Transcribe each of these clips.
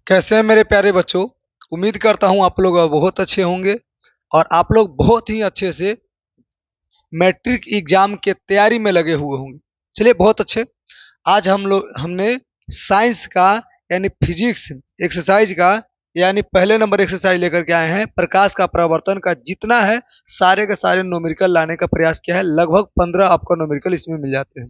कैसे हैं मेरे प्यारे बच्चों। उम्मीद करता हूँ आप लोग बहुत अच्छे होंगे और आप लोग बहुत ही अच्छे से मैट्रिक एग्जाम के तैयारी में लगे हुए होंगे। चलिए बहुत अच्छे। आज हमने साइंस का यानी फिजिक्स एक्सरसाइज का यानी पहले नंबर एक्सरसाइज लेकर के आए हैं। प्रकाश का परावर्तन का जितना है सारे के सारे न्यूमेरिकल लाने का प्रयास किया है। लगभग 15 आपका न्यूमेरिकल इसमें मिल जाते हैं।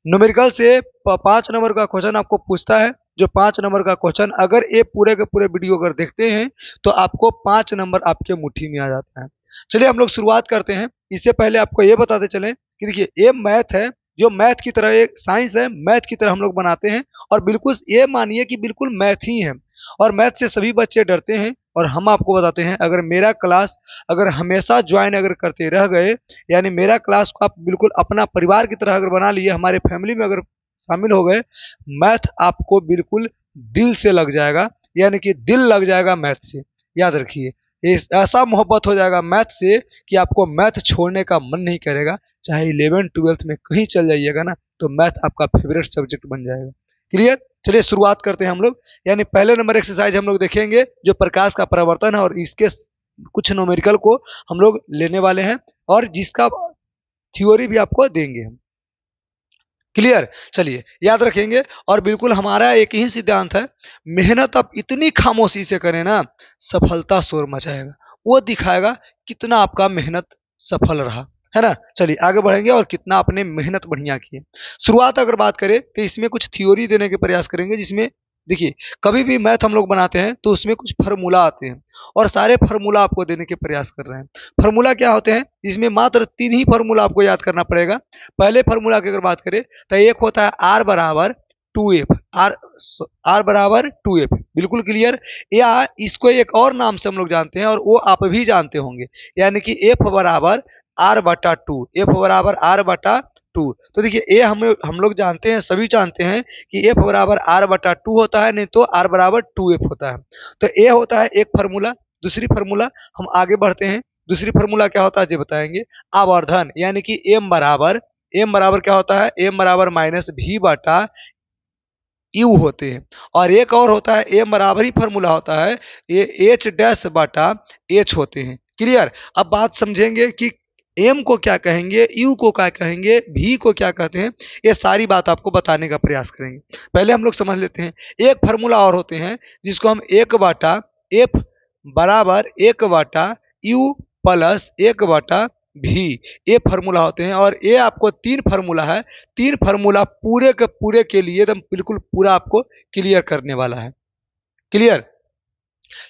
न्यूमेरिकल से 5 नंबर का क्वेश्चन आपको पूछता है। जो 5 नंबर का क्वेश्चन अगर ये पूरे के पूरे वीडियो अगर देखते हैं तो आपको 5 नंबर आपके मुट्ठी में आ जाता है। चलिए हम लोग शुरुआत करते हैं। इससे पहले आपको ये बताते चलें कि देखिए ये मैथ है, जो मैथ की तरह एक साइंस है, मैथ की तरह हम लोग बनाते हैं और बिल्कुल ये मानिए कि बिल्कुल मैथ ही है। और मैथ से सभी बच्चे डरते हैं और हम आपको बताते हैं अगर मेरा क्लास अगर हमेशा ज्वाइन अगर करते रह गए, यानी मेरा क्लास को आप बिल्कुल अपना परिवार की तरह अगर बना लिए, हमारे फैमिली में अगर शामिल हो गए, मैथ आपको बिल्कुल दिल से लग जाएगा, यानी कि दिल लग जाएगा मैथ से। याद रखिए ऐसा मोहब्बत हो जाएगा मैथ से कि आपको मैथ छोड़ने का मन नहीं करेगा। चाहे 11th-12th में कहीं चल जाइएगा ना तो मैथ आपका फेवरेट सब्जेक्ट बन जाएगा। क्लियर। चलिए शुरुआत करते हैं हम लोग। यानी पहले नंबर एक्सरसाइज हम लोग देखेंगे जो प्रकाश का परावर्तन है और इसके कुछ न्यूमेरिकल को हम लोग लेने वाले हैं और जिसका थ्योरी भी आपको देंगे हम। क्लियर। चलिए याद रखेंगे और बिल्कुल हमारा एक ही सिद्धांत है, मेहनत आप इतनी खामोशी से करें ना सफलता शोर मचाएगा, वो दिखाएगा कितना आपका मेहनत सफल रहा है ना। चलिए आगे बढ़ेंगे और कितना आपने मेहनत बढ़िया की है। शुरुआत अगर बात करें तो इसमें कुछ थ्योरी देने के प्रयास करेंगे, जिसमें देखिए कभी भी मैथ हम लोग बनाते हैं तो उसमें कुछ फार्मूला आते हैं और सारे फार्मूला आपको देने के प्रयास कर रहे हैं। फार्मूला क्या होते हैं, इसमें मात्र 3 ही फार्मूला आपको याद करना पड़ेगा। पहले फार्मूला की अगर बात करें तो एक होता है आर बराबर 2f, आर बराबर 2f, बिल्कुल क्लियर। या इसको एक और नाम से हम लोग जानते हैं और वो आप भी जानते होंगे, यानी कि एफ बराबर आर बटा 2, एफ बराबर आर बटा 2। तो देखिए ए हम लोग जानते हैं, सभी जानते हैं कि एफ बराबर आर बटा 2 होता है, नहीं तो आर बराबर 2f होता है। तो ए होता है एक फार्मूला। दूसरी फार्मूला हम आगे बढ़ते हैं। दूसरी फार्मूला क्या होता है जी बताएंगे, आवर्धन, यानी कि एम बराबर क्या होता है, एम बराबर माइनस भी बटा यू होते हैं। और एक और होता है एम बराबर ही फार्मूला होता है, ये एच डैश बटा एच होते हैं। क्लियर। अब बात समझेंगे कि एम को क्या कहेंगे, यू को क्या कहेंगे, भी को क्या कहते हैं, ये सारी बात आपको बताने का प्रयास करेंगे। पहले हम लोग समझ लेते हैं एक फार्मूला और होते हैं जिसको हम एक बटा एफ बराबर एक बटा यू प्लस एक बटा भी, ये फार्मूला होते हैं। और ये आपको 3 फार्मूला है, 3 फार्मूला पूरे के पूरे के लिए एकदम बिल्कुल पूरा आपको क्लियर करने वाला है। क्लियर।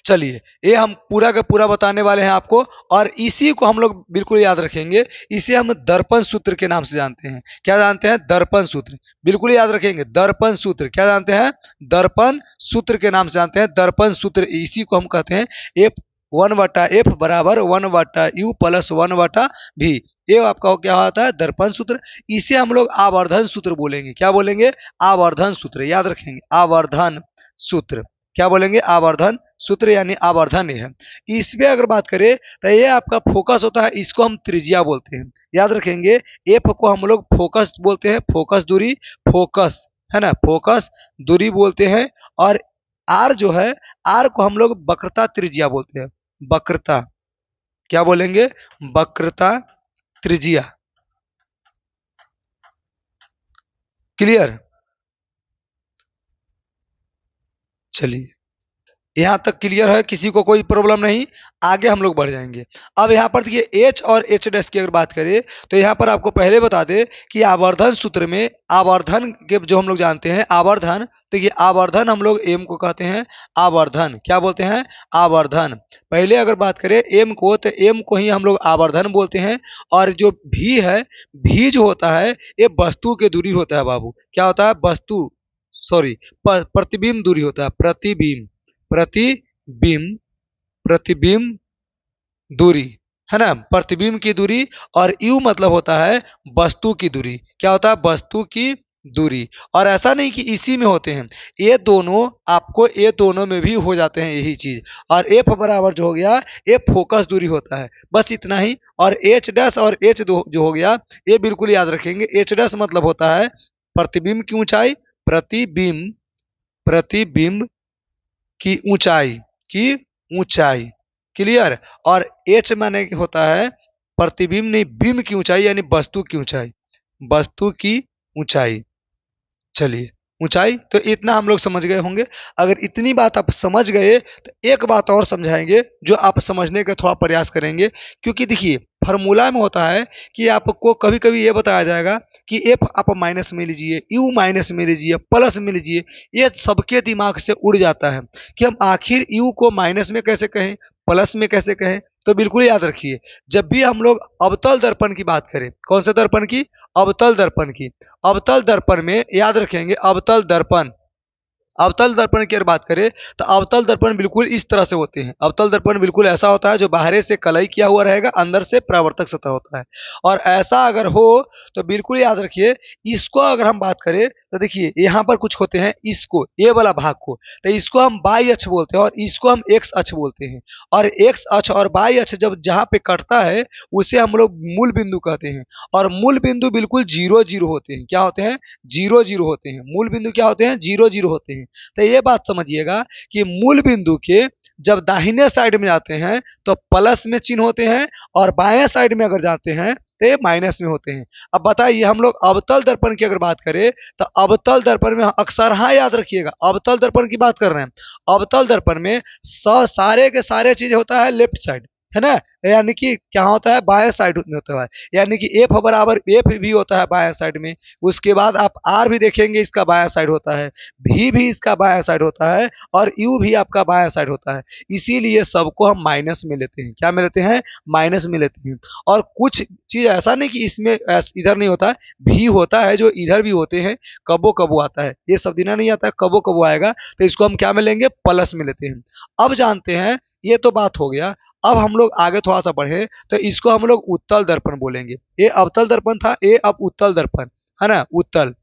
चलिए ये हम पूरा का पूरा बताने वाले हैं आपको और इसी को हम लोग बिल्कुल याद रखेंगे। इसे हम दर्पण सूत्र के नाम से जानते हैं। क्या जानते हैं, दर्पण सूत्र, बिल्कुल याद रखेंगे। दर्पण सूत्र क्या जानते हैं, दर्पण सूत्र के नाम से जानते हैं। दर्पण सूत्र इसी को हम कहते हैं एफ 1 बटा एफ बराबर 1 बटा यू प्लस 1 बटा भी। ये आपका क्या होता है, दर्पण सूत्र। इसे हम लोग आवर्धन सूत्र बोलेंगे। क्या बोलेंगे, आवर्धन सूत्र, याद रखेंगे आवर्धन सूत्र। क्या बोलेंगे, आवर्धन सूत्र, यानी आवर्धन है। इसमें अगर बात करें तो ये आपका फोकस होता है, इसको हम त्रिज्या बोलते हैं। याद रखेंगे एफ को हम लोग फोकस बोलते हैं, फोकस दूरी, फोकस है ना, फोकस दूरी बोलते हैं। और आर जो है, आर को हम लोग वक्रता त्रिज्या बोलते हैं। वक्रता, क्या बोलेंगे, वक्रता त्रिज्या। क्लियर। चलिए यहाँ तक क्लियर है, किसी को कोई प्रॉब्लम नहीं, आगे हम लोग बढ़ जाएंगे। अब यहाँ पर देखिए एच और एच डैश की अगर बात करें तो यहाँ पर आपको पहले बता दें कि आवर्धन सूत्र में आवर्धन के जो हम लोग जानते हैं आवर्धन, तो ये आवर्धन हम लोग एम को कहते हैं आवर्धन। क्या बोलते हैं, आवर्धन। पहले अगर बात करें एम को तो एम को ही हम लोग आवर्धन बोलते हैं। और जो भी है, भी जो होता है ये वस्तु की दूरी होता है बाबू। क्या होता है, वस्तु, सॉरी प्रतिबिंब दूरी होता है, प्रतिबिंब, प्रतिबिंब, प्रतिबिंब दूरी है ना, प्रतिबिंब की दूरी। और यू मतलब होता है वस्तु की दूरी। क्या होता है, वस्तु की दूरी। और ऐसा नहीं कि इसी में होते हैं, ये दोनों आपको ये दोनों में भी हो जाते हैं यही चीज। और एफ बराबर जो हो गया ये फोकस दूरी होता है, बस इतना ही। और एच डैश और एच जो हो गया ये बिल्कुल याद रखेंगे। एच डैश मतलब होता है प्रतिबिंब की ऊंचाई, प्रतिबिंब, प्रतिबिंब की ऊंचाई क्लियर। और एच माने होता है प्रतिबिंब नहीं, बिंब की ऊंचाई यानी वस्तु की ऊंचाई, वस्तु की ऊंचाई। चलिए, ऊंचाई तो इतना हम लोग समझ गए होंगे। अगर इतनी बात आप समझ गए तो एक बात और समझाएंगे जो आप समझने का थोड़ा प्रयास करेंगे। क्योंकि देखिए फार्मूला में होता है कि आपको कभी कभी ये बताया जाएगा कि एफ आप माइनस में लीजिए, यू माइनस में लीजिए, प्लस में लीजिए। ये सबके दिमाग से उड़ जाता है कि हम आखिर यू को माइनस में कैसे कहें, प्लस में कैसे कहें। तो बिल्कुल याद रखिए, जब भी हम लोग अवतल दर्पण की बात करें, कौन से दर्पण की, अवतल दर्पण की, अवतल दर्पण में याद रखेंगे अवतल दर्पण, अवतल दर्पण की अगर बात करें तो अवतल दर्पण बिल्कुल इस तरह से होते हैं। अवतल दर्पण बिल्कुल ऐसा होता है जो बाहर से कलई किया हुआ रहेगा, अंदर से परावर्तक सतह होता है। और ऐसा अगर हो तो बिल्कुल याद रखिए, इसको अगर हम बात करें तो देखिए यहाँ पर कुछ होते हैं, इसको ये वाला भाग को तो इसको हम बाई अक्ष बोलते हैं और इसको हम एक्स अक्ष बोलते हैं। और एक्स अक्ष और बाई अक्ष जब जहाँ पे कटता है उसे हम लोग मूल बिंदु कहते हैं। और मूल बिंदु बिल्कुल 0 0 होते हैं। क्या होते हैं, 0 0 होते हैं। मूल बिंदु क्या होते हैं, 0 0 होते हैं। तो ये बात समझिएगा कि मूल बिंदु के जब दाहिने साइड में जाते हैं तो प्लस में चिन्ह होते हैं और बाएं साइड में अगर जाते हैं तो ये माइनस में होते हैं। अब बताइए हम लोग अवतल दर्पण की अगर बात करें तो अवतल दर्पण में अक्सर हाँ याद रखिएगा, अवतल दर्पण की बात कर रहे हैं। अवतल दर्पण में सारे के सारे चीज होता है लेफ्ट साइड, है ना, यानी कि क्या होता है, बाएं साइड में होता है। यानी कि एफ बराबर एफ भी होता है बाएं साइड में। उसके बाद आप आर भी देखेंगे, इसका बायां साइड होता है, भी इसका बायां साइड होता है और यू भी आपका बायां साइड होता है। इसीलिए सबको हम माइनस में लेते हैं। क्या में लेते हैं, माइनस में लेते हैं। और कुछ चीज ऐसा नहीं कि इसमें इधर नहीं होता है, भी होता है जो इधर भी होते हैं, कबो कबो आता है। ये सब दिना नहीं आता है, कबो कबो आएगा। तो इसको हम क्या में लेंगे, प्लस में लेते हैं। अब जानते हैं, ये तो बात हो गया। अब हम लोग आगे थोड़ा सा बढ़े तो इसको हम लोग उत्तल दर्पण बोलेंगे। ये अवतल दर्पण था, ये अब उत्तल दर्पण है ना, उत्तल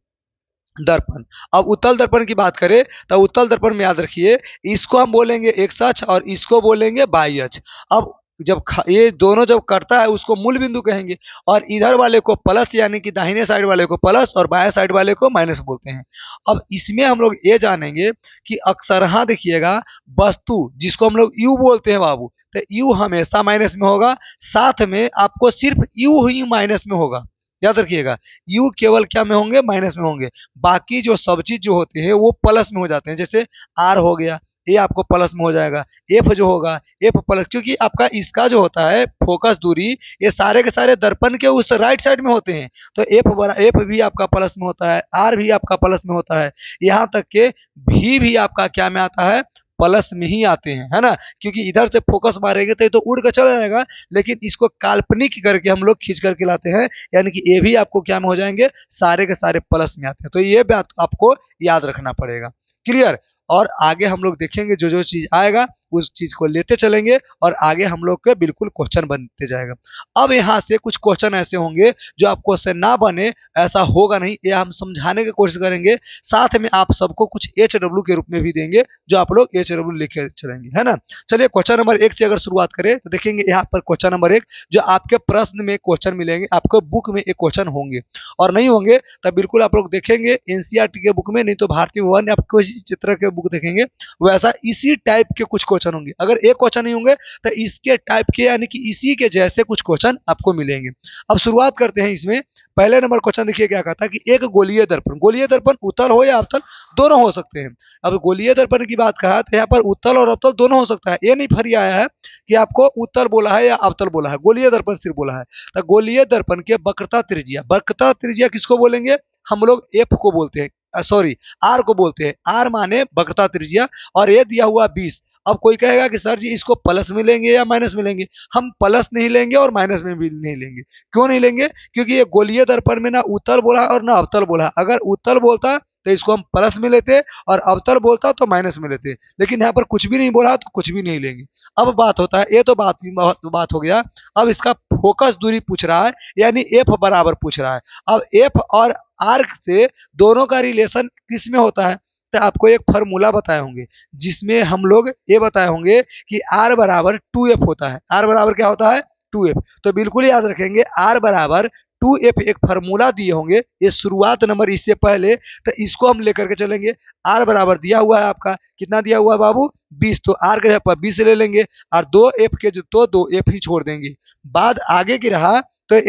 दर्पण। अब उत्तल दर्पण की बात करें तो उत्तल दर्पण में याद रखिए, इसको हम बोलेंगे एक्स अक्ष और इसको बोलेंगे बाई अक्ष। अब जब ये दोनों जब करता है उसको मूल बिंदु कहेंगे और इधर वाले को प्लस यानी कि दाहिने साइड वाले को प्लस और बाएं साइड वाले को माइनस बोलते हैं। अब इसमें हम लोग ये जानेंगे कि अक्सरहा देखिएगा, वस्तु जिसको हम लोग यू बोलते हैं बाबू, तो यू हमेशा माइनस में होगा। साथ में आपको सिर्फ यू ही माइनस में होगा, याद रखिएगा। यू केवल क्या में होंगे, माइनस में होंगे। बाकी जो सब चीज जो होते हैं वो प्लस में हो जाते हैं। जैसे आर हो गया, ये आपको प्लस में हो जाएगा। एफ जो होगा, एफ प्लस, क्योंकि आपका इसका जो होता है फोकस दूरी, ये सारे के सारे दर्पण के उस राइट साइड में होते हैं। तो एफ भी आपका प्लस में होता है, आर भी आपका प्लस में होता है, यहाँ तक के भी आपका क्या में आता है, प्लस में ही आते हैं, है ना। क्योंकि इधर से फोकस मारेंगे तो ये तो उड़ कर चला जाएगा, लेकिन इसको काल्पनिक करके हम लोग खींच करके लाते हैं, यानी कि ये भी आपको क्या में हो जाएंगे, सारे के सारे प्लस में आते हैं। तो ये बात आपको याद रखना पड़ेगा, क्लियर। और आगे हम लोग देखेंगे जो जो चीज आएगा उस चीज को लेते चलेंगे और आगे हम लोग के बिल्कुल क्वेश्चन बनते जाएगा। अब यहाँ से कुछ क्वेश्चन ऐसे होंगे जो आप क्वेश्चन ना बने, ऐसा होगा नहीं, ये हम समझाने की कोशिश करेंगे। साथ में आप सबको कुछ HW के रूप में भी देंगे जो आप लोग HW लिखे चलेंगे, है ना। चलिए क्वेश्चन नंबर 1 से अगर शुरुआत करें तो देखेंगे यहाँ पर क्वेश्चन नंबर 1 जो आपके प्रश्न में क्वेश्चन मिलेंगे, आपको बुक में एक क्वेश्चन होंगे और नहीं होंगे तब बिल्कुल आप लोग देखेंगे NCERT के बुक में, नहीं तो भारतीय भवन या किसी चित्र के बुक देखेंगे, वैसा इसी टाइप के कुछ क्वेश्चन होंगे। अगर एक क्वेश्चन नहीं होंगे तो इसके टाइप के यानी कि इसी के जैसे कुछ क्वेश्चन आपको मिलेंगे। अब शुरुआत करते हैं इसमें। पहले नंबर क्वेश्चन देखिए क्या कहता है कि एक गोलीय दर्पण उत्तल हो या अवतल दोनों हो सकते हैं। अब गोलीय दर्पण की बात कहा तो यहाँ पर उत्तल और अवतल दोनों हो सकता है। ये नहीं फरी आया है कि आपको उत्तल बोला है या अवतल बोला है, गोलीय दर्पण सिर्फ बोला है। तो गोलीय दर्पण के वक्रता त्रिज्या किसको बोलेंगे, हम लोग एफ को बोलते हैं, सॉरी आर को बोलते हैं। आर माने वक्रता त्रिज्या और ये दिया हुआ 20। अब कोई कहेगा कि सर जी इसको प्लस में लेंगे या माइनस में लेंगे, हम प्लस नहीं लेंगे और माइनस में भी नहीं लेंगे। क्यों नहीं लेंगे, क्योंकि ये गोलीय दर्पण में ना उत्तल बोला है और ना अवतल बोला है। अगर उत्तल बोलता तो इसको हम प्लस में लेते और अवतल बोलता तो माइनस में लेते, लेकिन यहाँ पर कुछ भी नहीं बोला तो कुछ भी नहीं लेंगे। अब बात होता है, ये तो बात हो गया। अब इसका फोकस दूरी पूछ रहा है, यानी एफ बराबर पूछ रहा है। अब एफ और आर्क से दोनों का रिलेशन किस में होता है, तो आपको एक फार्मूला बताए होंगे जिसमें हम लोग ये बताए होंगे कि R बराबर 2F होता है। R बराबर क्या होता है, 2F। तो बिल्कुल याद रखेंगे R बराबर 2f एक फार्मूला दिए होंगे, ये शुरुआत नंबर इससे पहले, तो इसको हम लेकर के चलेंगे। r बराबर दिया हुआ है आपका, कितना दिया हुआ है बाबू 20, तो r के जगह पर 20 ले लेंगे और 2f के जो तो 2f ही छोड़ देंगे। बाद आगे की रहा तो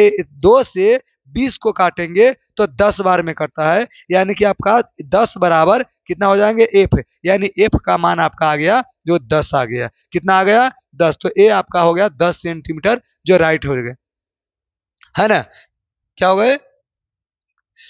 2 से 20 को काटेंगे तो 10 बार में कटता है, यानी कि आपका 10 बराबर कितना हो जाएंगे f, यानी f का मान आपका आ गया जो 10 आ गया। कितना आ गया 10, तो a आपका हो गया 10 सेंटीमीटर, जो राइट हो गए, है ना। क्या हो गए,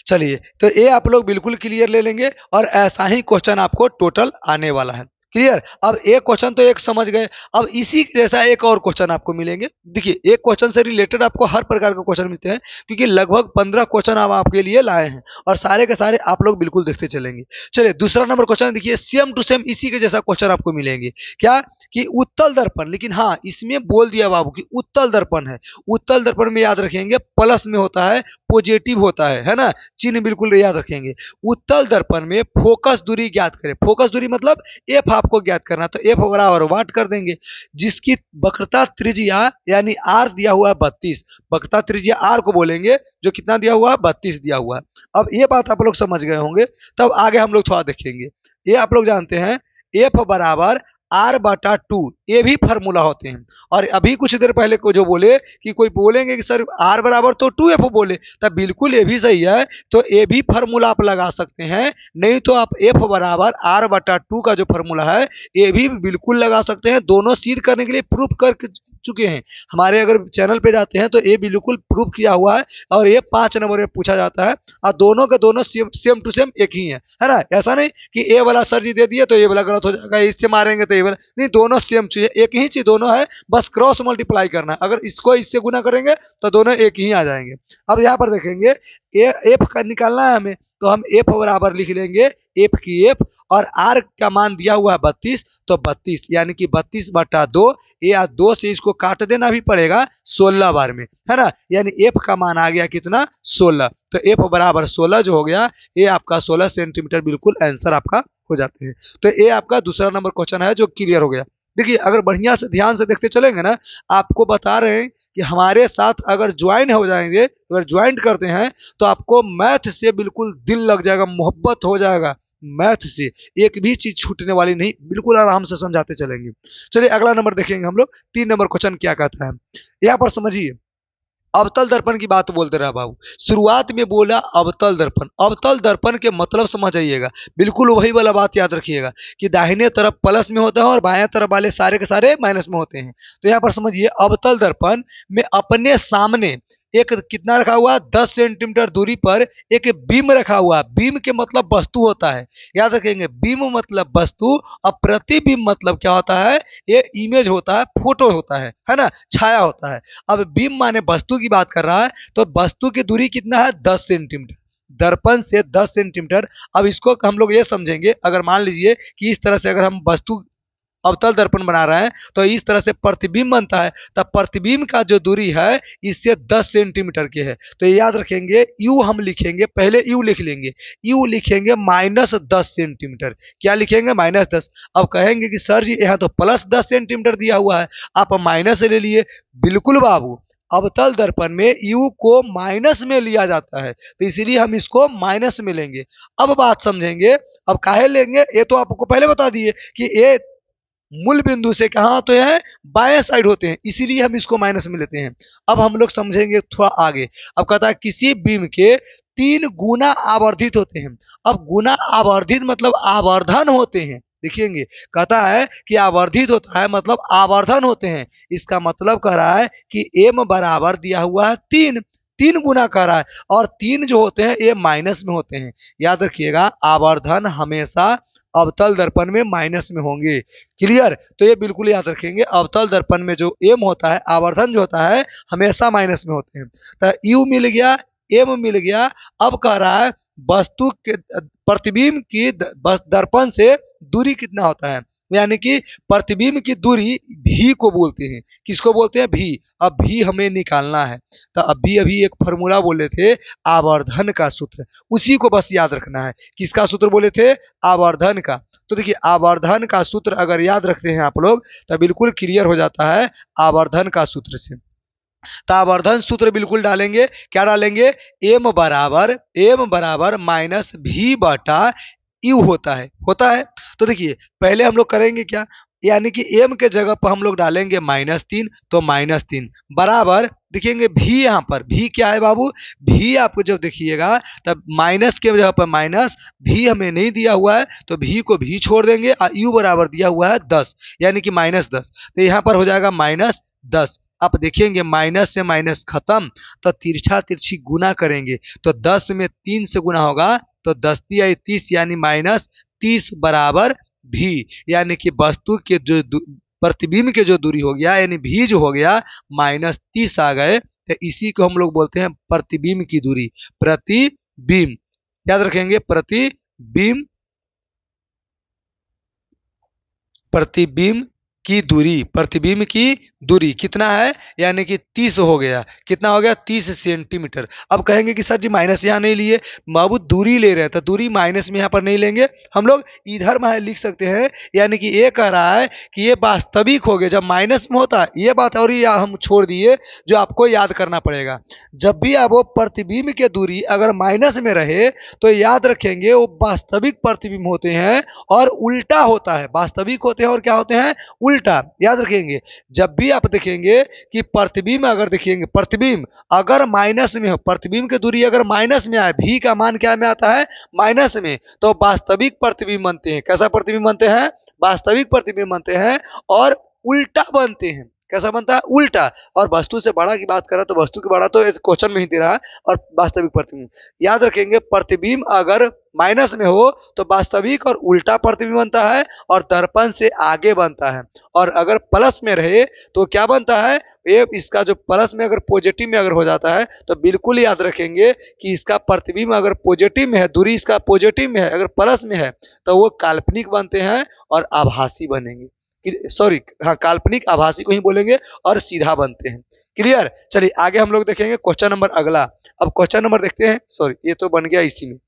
चलिए तो ये आप लोग बिल्कुल क्लियर ले लेंगे और ऐसा ही क्वेश्चन आपको टोटल आने वाला है। क्लियर, अब एक क्वेश्चन तो एक समझ गए, अब इसी जैसा एक और क्वेश्चन आपको मिलेंगे। देखिए एक क्वेश्चन से रिलेटेड आपको हर प्रकार के क्वेश्चन मिलते हैं, क्योंकि लगभग 15 क्वेश्चन हम आपके लिए लाए हैं और सारे के सारे आप लोग बिल्कुल देखते चलेंगे। चलिए दूसरा नंबर क्वेश्चन देखिए, सेम टू सेम इसी के जैसा क्वेश्चन आपको मिलेंगे। क्या कि उत्तल दर्पण, लेकिन हाँ इसमें बोल दिया बाबू कि उत्तल दर्पण है। उत्तल दर्पण में याद रखेंगे प्लस में होता है, पॉजिटिव होता है ना, चिन्ह बिल्कुल याद रखेंगे। उत्तल दर्पण में फोकस दूरी ज्ञात करें, फोकस दूरी मतलब एफ आपको ज्ञात करना, तो एफ बराबर वाट कर देंगे, जिसकी वक्रता त्रिज्या यानी आर दिया हुआ है 32, वक्रता त्रिज्या आर को बोलेंगे जो कितना दिया हुआ है 32 दिया हुआ है। अब ये बात आप लोग समझ गए होंगे, तब आगे हम लोग थोड़ा देखेंगे। ये आप लोग जानते हैं एफ बराबर r/2, ये भी फार्मूला होते हैं। और अभी कुछ देर पहले को जो बोले कि कोई बोलेंगे कि सर r बराबर तो 2f बोले, तब बिल्कुल ये भी सही है, तो ये भी फार्मूला आप लगा सकते हैं। नहीं तो आप f बराबर r/2 का जो फार्मूला है ये भी बिल्कुल लगा सकते हैं। दोनों सिद्ध करने के लिए प्रूफ कर चुके हैं, हमारे अगर चैनल पे जाते हैं तो ये बिल्कुल प्रूफ किया हुआ है और ये 5 नंबर में पूछा जाता है। और दोनों के दोनों सेम टू सेम एक ही है ना। ऐसा नहीं कि ए वाला सर जी दे दिए तो ये वाला गलत हो जाएगा, इससे मारेंगे तो ये वाला नहीं, दोनों सेम चीज, एक ही चीज दोनों है, बस क्रॉस मल्टीप्लाई करना है। अगर इसको इससे गुना करेंगे तो दोनों एक ही आ जाएंगे। अब यहाँ पर देखेंगे एफ का निकालना है हमें, तो हम एफ बराबर लिख लेंगे एफ की एफ, और आर का मान दिया हुआ है 32, तो 32 यानी कि 32/2, या 2 से इसको काट देना भी पड़ेगा 16 बार में, है ना। यानी एफ का मान आ गया कितना 16, तो एफ बराबर 16 जो हो गया, ये आपका 16 सेंटीमीटर बिल्कुल आंसर आपका हो जाते हैं। तो ये आपका दूसरा नंबर क्वेश्चन है जो क्लियर हो गया। देखिए अगर बढ़िया से ध्यान से देखते चलेंगे ना, आपको बता रहे हैं कि हमारे साथ अगर ज्वाइन हो जाएंगे, अगर ज्वाइंट करते हैं तो आपको मैथ से बिल्कुल दिल लग जाएगा, मोहब्बत हो जाएगा मैथ से, एक भी चीज छूटने वाली नहीं, बिल्कुल आराम से समझाते चलेंगे। चलिए अगला नंबर देखेंगे हम लोग, 3 नंबर क्वेश्चन क्या कहता है। यहाँ पर समझिए, अवतल दर्पण की बात बोलते रहा बाबू, शुरुआत में बोला अवतल दर्पण। अवतल दर्पण के मतलब समझ आइएगा, बिल्कुल वही वाला बात याद रखिएगा कि दाहिने तरफ प्लस में होता है और बाएं तरफ वाले सारे के सारे माइनस में होते हैं। तो यहाँ पर समझिए अवतल दर्पण में अपने सामने एक कितना रखा हुआ, 10 सेंटीमीटर दूरी पर एक बीम रखा हुआ। बीम के मतलब वस्तु होता है, याद रखेंगे, बीम मतलब वस्तु और प्रतिबिंब मतलब क्या होता है, ये इमेज होता है, फोटो होता है ना, छाया होता है। अब बीम माने वस्तु की बात कर रहा है, तो वस्तु की दूरी कितना है 10 सेंटीमीटर, दर्पण से 10 सेंटीमीटर। अब इसको हम लोग ये समझेंगे, अगर मान लीजिए कि इस तरह से अगर हम वस्तु अवतल दर्पण बना रहे हैं तो इस तरह से प्रतिबिंब बनता है, तब प्रतिबिंब का जो दूरी है इससे 10 सेंटीमीटर के है। तो ये याद रखेंगे, यू हम लिखेंगे, पहले यू लिख लेंगे, यू लिखेंगे -10 सेंटीमीटर। क्या लिखेंगे -10। अब कहेंगे कि सर जी यहाँ तो +10 सेंटीमीटर दिया हुआ है, आप माइनस ले लिए। बिल्कुल बाबू, अवतल दर्पण में u को माइनस में लिया जाता है, तो इसीलिए हम इसको माइनस में लेंगे। अब बात समझेंगे, अब काहे लेंगे, ये तो आपको पहले बता दिए कि ये मूल बिंदु से कहाँ होते हैं, बाएं साइड होते हैं, इसीलिए हम इसको माइनस में लेते हैं। अब हम लोग समझेंगे थोड़ा आगे। अब कहता है किसी बीम के 3 गुना आवर्धित होते हैं। अब गुना आवर्धित मतलब आवर्धन होते हैं, देखिएंगे, कहता है कि आवर्धित होता है मतलब आवर्धन होते हैं। इसका मतलब कह रहा है कि m बराबर दिया हुआ है 3 गुना कर रहा है, और 3 जो होते हैं ये माइनस में होते हैं। याद रखिएगा आवर्धन हमेशा अवतल दर्पण में माइनस में होंगे। क्लियर, तो ये बिल्कुल याद रखेंगे, अवतल दर्पण में जो एम होता है, आवर्धन जो होता है, हमेशा माइनस में होते हैं। तो यू मिल गया, एम मिल गया। अब कह रहा है वस्तु के प्रतिबिंब की दर्पण से दूरी कितना होता है, यानी कि प्रतिबिंब की दूरी भी को बोलते हैं। किसको बोलते हैं, भी। अब भी हमें निकालना है, तो अभी एक फॉर्मूला बोले थे आवर्धन का सूत्र, उसी को बस याद रखना है। किसका सूत्र बोले थे, आवर्धन का। तो देखिए आवर्धन का सूत्र अगर याद रखते हैं आप लोग तो बिल्कुल क्लियर हो जाता है आवर्धन का सूत्र से। तो आवर्धन सूत्र बिल्कुल डालेंगे, क्या डालेंगे, एम बराबर माइनस भी बटा यू होता है। तो देखिए पहले हम लोग करेंगे क्या, यानी कि एम के जगह पर हम लोग डालेंगे -3, तो -3 बराबर दिखेंगे भी, यहाँ पर भी क्या है बाबू, भी आपको जब देखिएगा तब माइनस के जगह पर माइनस, भी हमें नहीं दिया हुआ है तो भी को भी छोड़ देंगे और यू बराबर दिया हुआ है 10, यानी कि -10, तो यहाँ पर हो जाएगा -10। आप देखेंगे माइनस से माइनस खत्म, तो तिरछा तिरछी गुना करेंगे तो 10 में 3 से गुना होगा तो 10 तिया 30, यानी -30 बराबर भी, यानी कि वस्तु के जो प्रतिबिंब के जो दूरी हो गया, यानी भी जो हो गया -30 आ गए, तो इसी को हम लोग बोलते हैं प्रतिबिंब की दूरी, प्रतिबिंब, याद रखेंगे प्रतिबिंब, प्रतिबिंब की दूरी, प्रतिबिंब की दूरी कितना है, यानी कि 30 हो गया, कितना हो गया 30 सेंटीमीटर। अब कहेंगे कि सर जी माइनस यहाँ नहीं लिए, बाबू दूरी ले रहे हैं तो दूरी माइनस में यहाँ पर नहीं लेंगे, हम लोग इधर में लिख सकते हैं, यानी कि ये कह रहा है कि ये वास्तविक हो गया जब माइनस में होता है, ये बात और ये हम छोड़ दिए जो आपको याद करना पड़ेगा। जब भी आप वो प्रतिबिंब की दूरी अगर माइनस में रहे तो याद रखेंगे वो वास्तविक प्रतिबिंब होते हैं और उल्टा होता है, वास्तविक होते हैं और क्या होते हैं, उल्टा, याद रखेंगे। जब भी आप देखेंगे कि प्रतिबिंब अगर देखेंगे, प्रतिबिंब अगर माइनस में हो, प्रतिबिंब की दूरी अगर माइनस में आए, भी का मान क्या में आता है, माइनस में, तो वास्तविक प्रतिबिंब बनते हैं। कैसा प्रतिबिंब बनते हैं, वास्तविक प्रतिबिंब बनते हैं और उल्टा बनते हैं। कैसा बनता है, उल्टा। और वस्तु से बड़ा की बात करें तो वस्तु के बड़ा तो इस क्वेश्चन में ही दे रहा है, और वास्तविक प्रतिबिंब याद रखेंगे, प्रतिबिंब अगर माइनस में हो तो वास्तविक और उल्टा प्रतिबिंब बनता है और दर्पण से आगे बनता है, और अगर प्लस में रहे तो क्या बनता है, ये इसका जो प्लस में अगर पॉजिटिव में अगर हो जाता है तो बिल्कुल याद रखेंगे कि इसका प्रतिबिंब अगर पॉजिटिव में है, दूरी इसका पॉजिटिव में है, अगर प्लस में है तो वो काल्पनिक बनते हैं और आभासी बनेंगे, सॉरी हाँ काल्पनिक आभासी को ही बोलेंगे और सीधा बनते हैं। क्लियर, चलिए आगे हम लोग देखेंगे क्वेश्चन नंबर अगला। अब क्वेश्चन नंबर देखते हैं, सॉरी ये तो बन गया इसी में।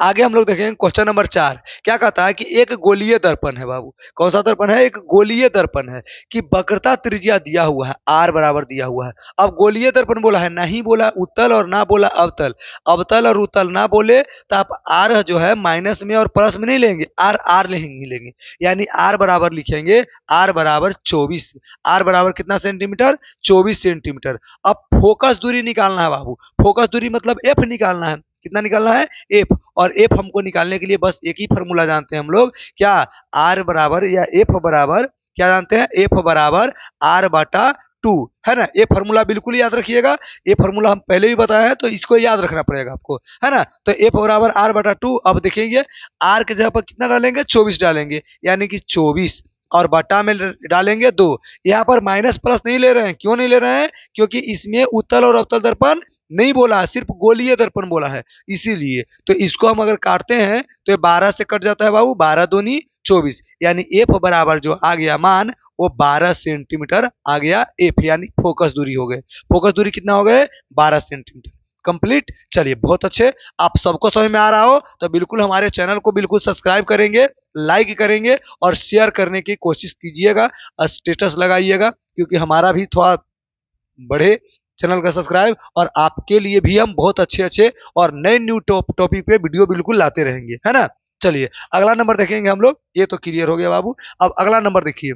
आगे हम लोग देखेंगे क्वेश्चन नंबर 4, क्या कहता है कि एक गोलीय दर्पण है बाबू, कौन सा दर्पण है, एक गोलीय दर्पण है कि वक्रता त्रिज्या दिया हुआ है, आर बराबर दिया हुआ है। अब गोलीय दर्पण बोला है, नहीं बोला उत्तल और ना बोला अवतल, अवतल और उत्तल ना बोले तो आप आर जो है माइनस में और प्लस में नहीं लेंगे, आर आर लेंगे, यानी आर बराबर लिखेंगे, आर बराबर 24, आर बराबर कितना सेंटीमीटर, 24 सेंटीमीटर। अब फोकस दूरी निकालना है बाबू, फोकस दूरी मतलब एफ निकालना है, कितना निकालना है, एफ, और एफ हमको निकालने के लिए बस एक ही फॉर्मूला जानते हैं हम लोग, क्या, आर बराबर या एफ बराबर क्या जानते हैं, एफ बराबर आर बटा 2, है ना। ये फॉर्मूला बिल्कुल याद रखिएगा, ये फॉर्मूला हम पहले भी बताया है तो इसको याद रखना पड़ेगा आपको, है ना। तो एफ बराबर आर बटा 2। अब देखेंगे आर के जगह पर कितना डालेंगे, 24 डालेंगे, यानी कि 24 और बटा में डालेंगे 2। यहाँ पर माइनस प्लस नहीं ले रहे हैं, क्यों नहीं ले रहे हैं, क्योंकि इसमें उत्तल और अवतल दर्पण नहीं बोला है, सिर्फ गोलीय दर्पण बोला है, इसीलिए। तो इसको हम अगर काटते हैं तो ये 12 से कट जाता है बाबू, 12 दूनी 24, यानी एफ बराबर जो आ गया मान वो 12 सेंटीमीटर आ गया एफ, यानी फोकस दूरी हो गए, फोकस दूरी कितना हो गए, 12 सेंटीमीटर। कंप्लीट, चलिए बहुत अच्छे, आप सबको समझ में आ रहा हो तो बिल्कुल हमारे चैनल को बिल्कुल सब्सक्राइब करेंगे, लाइक करेंगे और शेयर करने की कोशिश कीजिएगा, स्टेटस लगाइएगा, क्योंकि हमारा भी थोड़ा बढ़े चैनल का सब्सक्राइब, और आपके लिए भी हम बहुत अच्छे अच्छे और नए न्यू टॉपिक पे वीडियो बिल्कुल लाते रहेंगे, है ना। चलिए अगला नंबर देखेंगे हम लोग, ये तो क्लियर हो गया बाबू। अब अगला नंबर देखिए,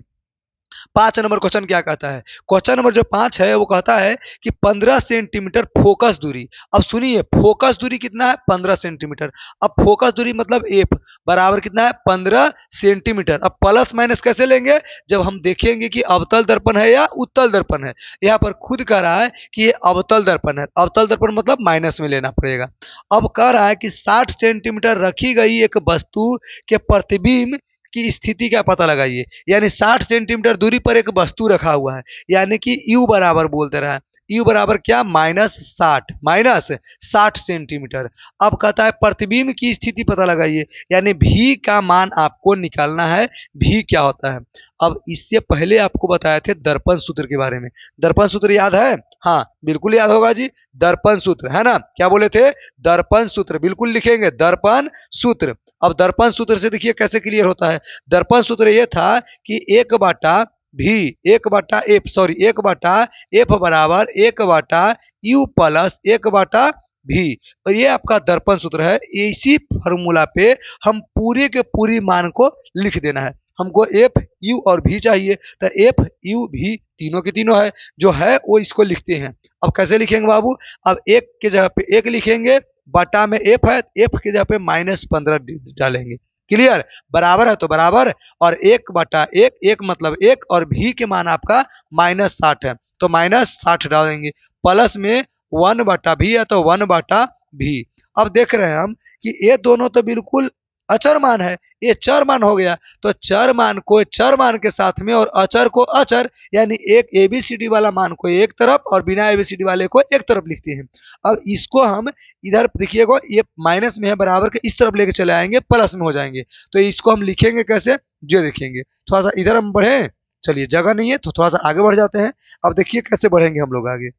5 नंबर क्वेश्चन क्या कहता है, क्वेश्चन नंबर जो 5 है वो कहता है कि 15 सेंटीमीटर फोकस दूरी। अब सुनिए फोकस दूरी कितना है, 15 सेंटीमीटर। अब फोकस दूरी मतलब एफ बराबर कितना है, 15 सेंटीमीटर। अब प्लस माइनस कैसे लेंगे, जब हम देखेंगे कि अवतल दर्पण है या उत्तल दर्पण है। यहाँ पर खुद कह रहा है कि ये अवतल दर्पण है, अवतल दर्पण मतलब माइनस में लेना पड़ेगा। अब कह रहा है कि 60 सेंटीमीटर रखी गई एक वस्तु के प्रतिबिंब की स्थिति का पता लगाइए, यानी 60 सेंटीमीटर दूरी पर एक वस्तु रखा हुआ है, यानी कि U बराबर बोलते रहा, U बराबर क्या, -60 सेंटीमीटर। अब कहता है प्रतिबिंब की स्थिति पता लगाइए, यानी भी का मान आपको निकालना है, भी क्या होता है। अब इससे पहले आपको बताए थे दर्पण सूत्र के बारे में, दर्पण सूत्र याद है, हाँ बिल्कुल याद होगा जी, दर्पण सूत्र है ना, क्या बोले थे, दर्पण सूत्र, बिल्कुल लिखेंगे दर्पण सूत्र। अब दर्पण सूत्र से देखिए कैसे क्लियर होता है, दर्पण सूत्र ये था कि 1 बटा भी, एक बटा एफ, सॉरी एक बटा एफ बराबर एक बटा यू प्लस एक बटा भी। और ये आपका दर्पण सूत्र है। इसी फॉर्मूला पे हम पूरे के पूरी मान को लिख देना है। हमको एफ यू और भी चाहिए, तो एफ यू भी तीनों के तीनों है, जो है वो इसको लिखते हैं। अब कैसे लिखेंगे बाबू? अब एक के जगह पे एक लिखेंगे, बटा में एफ है, एफ के जगह पे -15 डालेंगे। क्लियर? बराबर है तो बराबर, और एक बटा एक, एक मतलब एक, और भी के मान आपका -60 है, तो -60 डालेंगे। प्लस में 1 बटा भी है, तो 1 बटा भी। अब देख रहे हैं हम कि ये दोनों तो बिल्कुल अचर मान है, ये चर मान हो गया, तो चर मान को चर मान के साथ में और अचर को अचर, यानी एक एबीसीडी वाला मान को एक तरफ और बिना एबीसीडी वाले को एक तरफ लिखते हैं। अब इसको हम इधर देखिएगा, ये माइनस में है, बराबर के इस तरफ लेके चले आएंगे, प्लस में हो जाएंगे। तो इसको हम लिखेंगे कैसे, जो देखेंगे। थोड़ा सा इधर हम बढ़े, चलिए जगह नहीं है तो थोड़ा सा आगे बढ़ जाते हैं। अब देखिए कैसे बढ़ेंगे हम लोग आगे।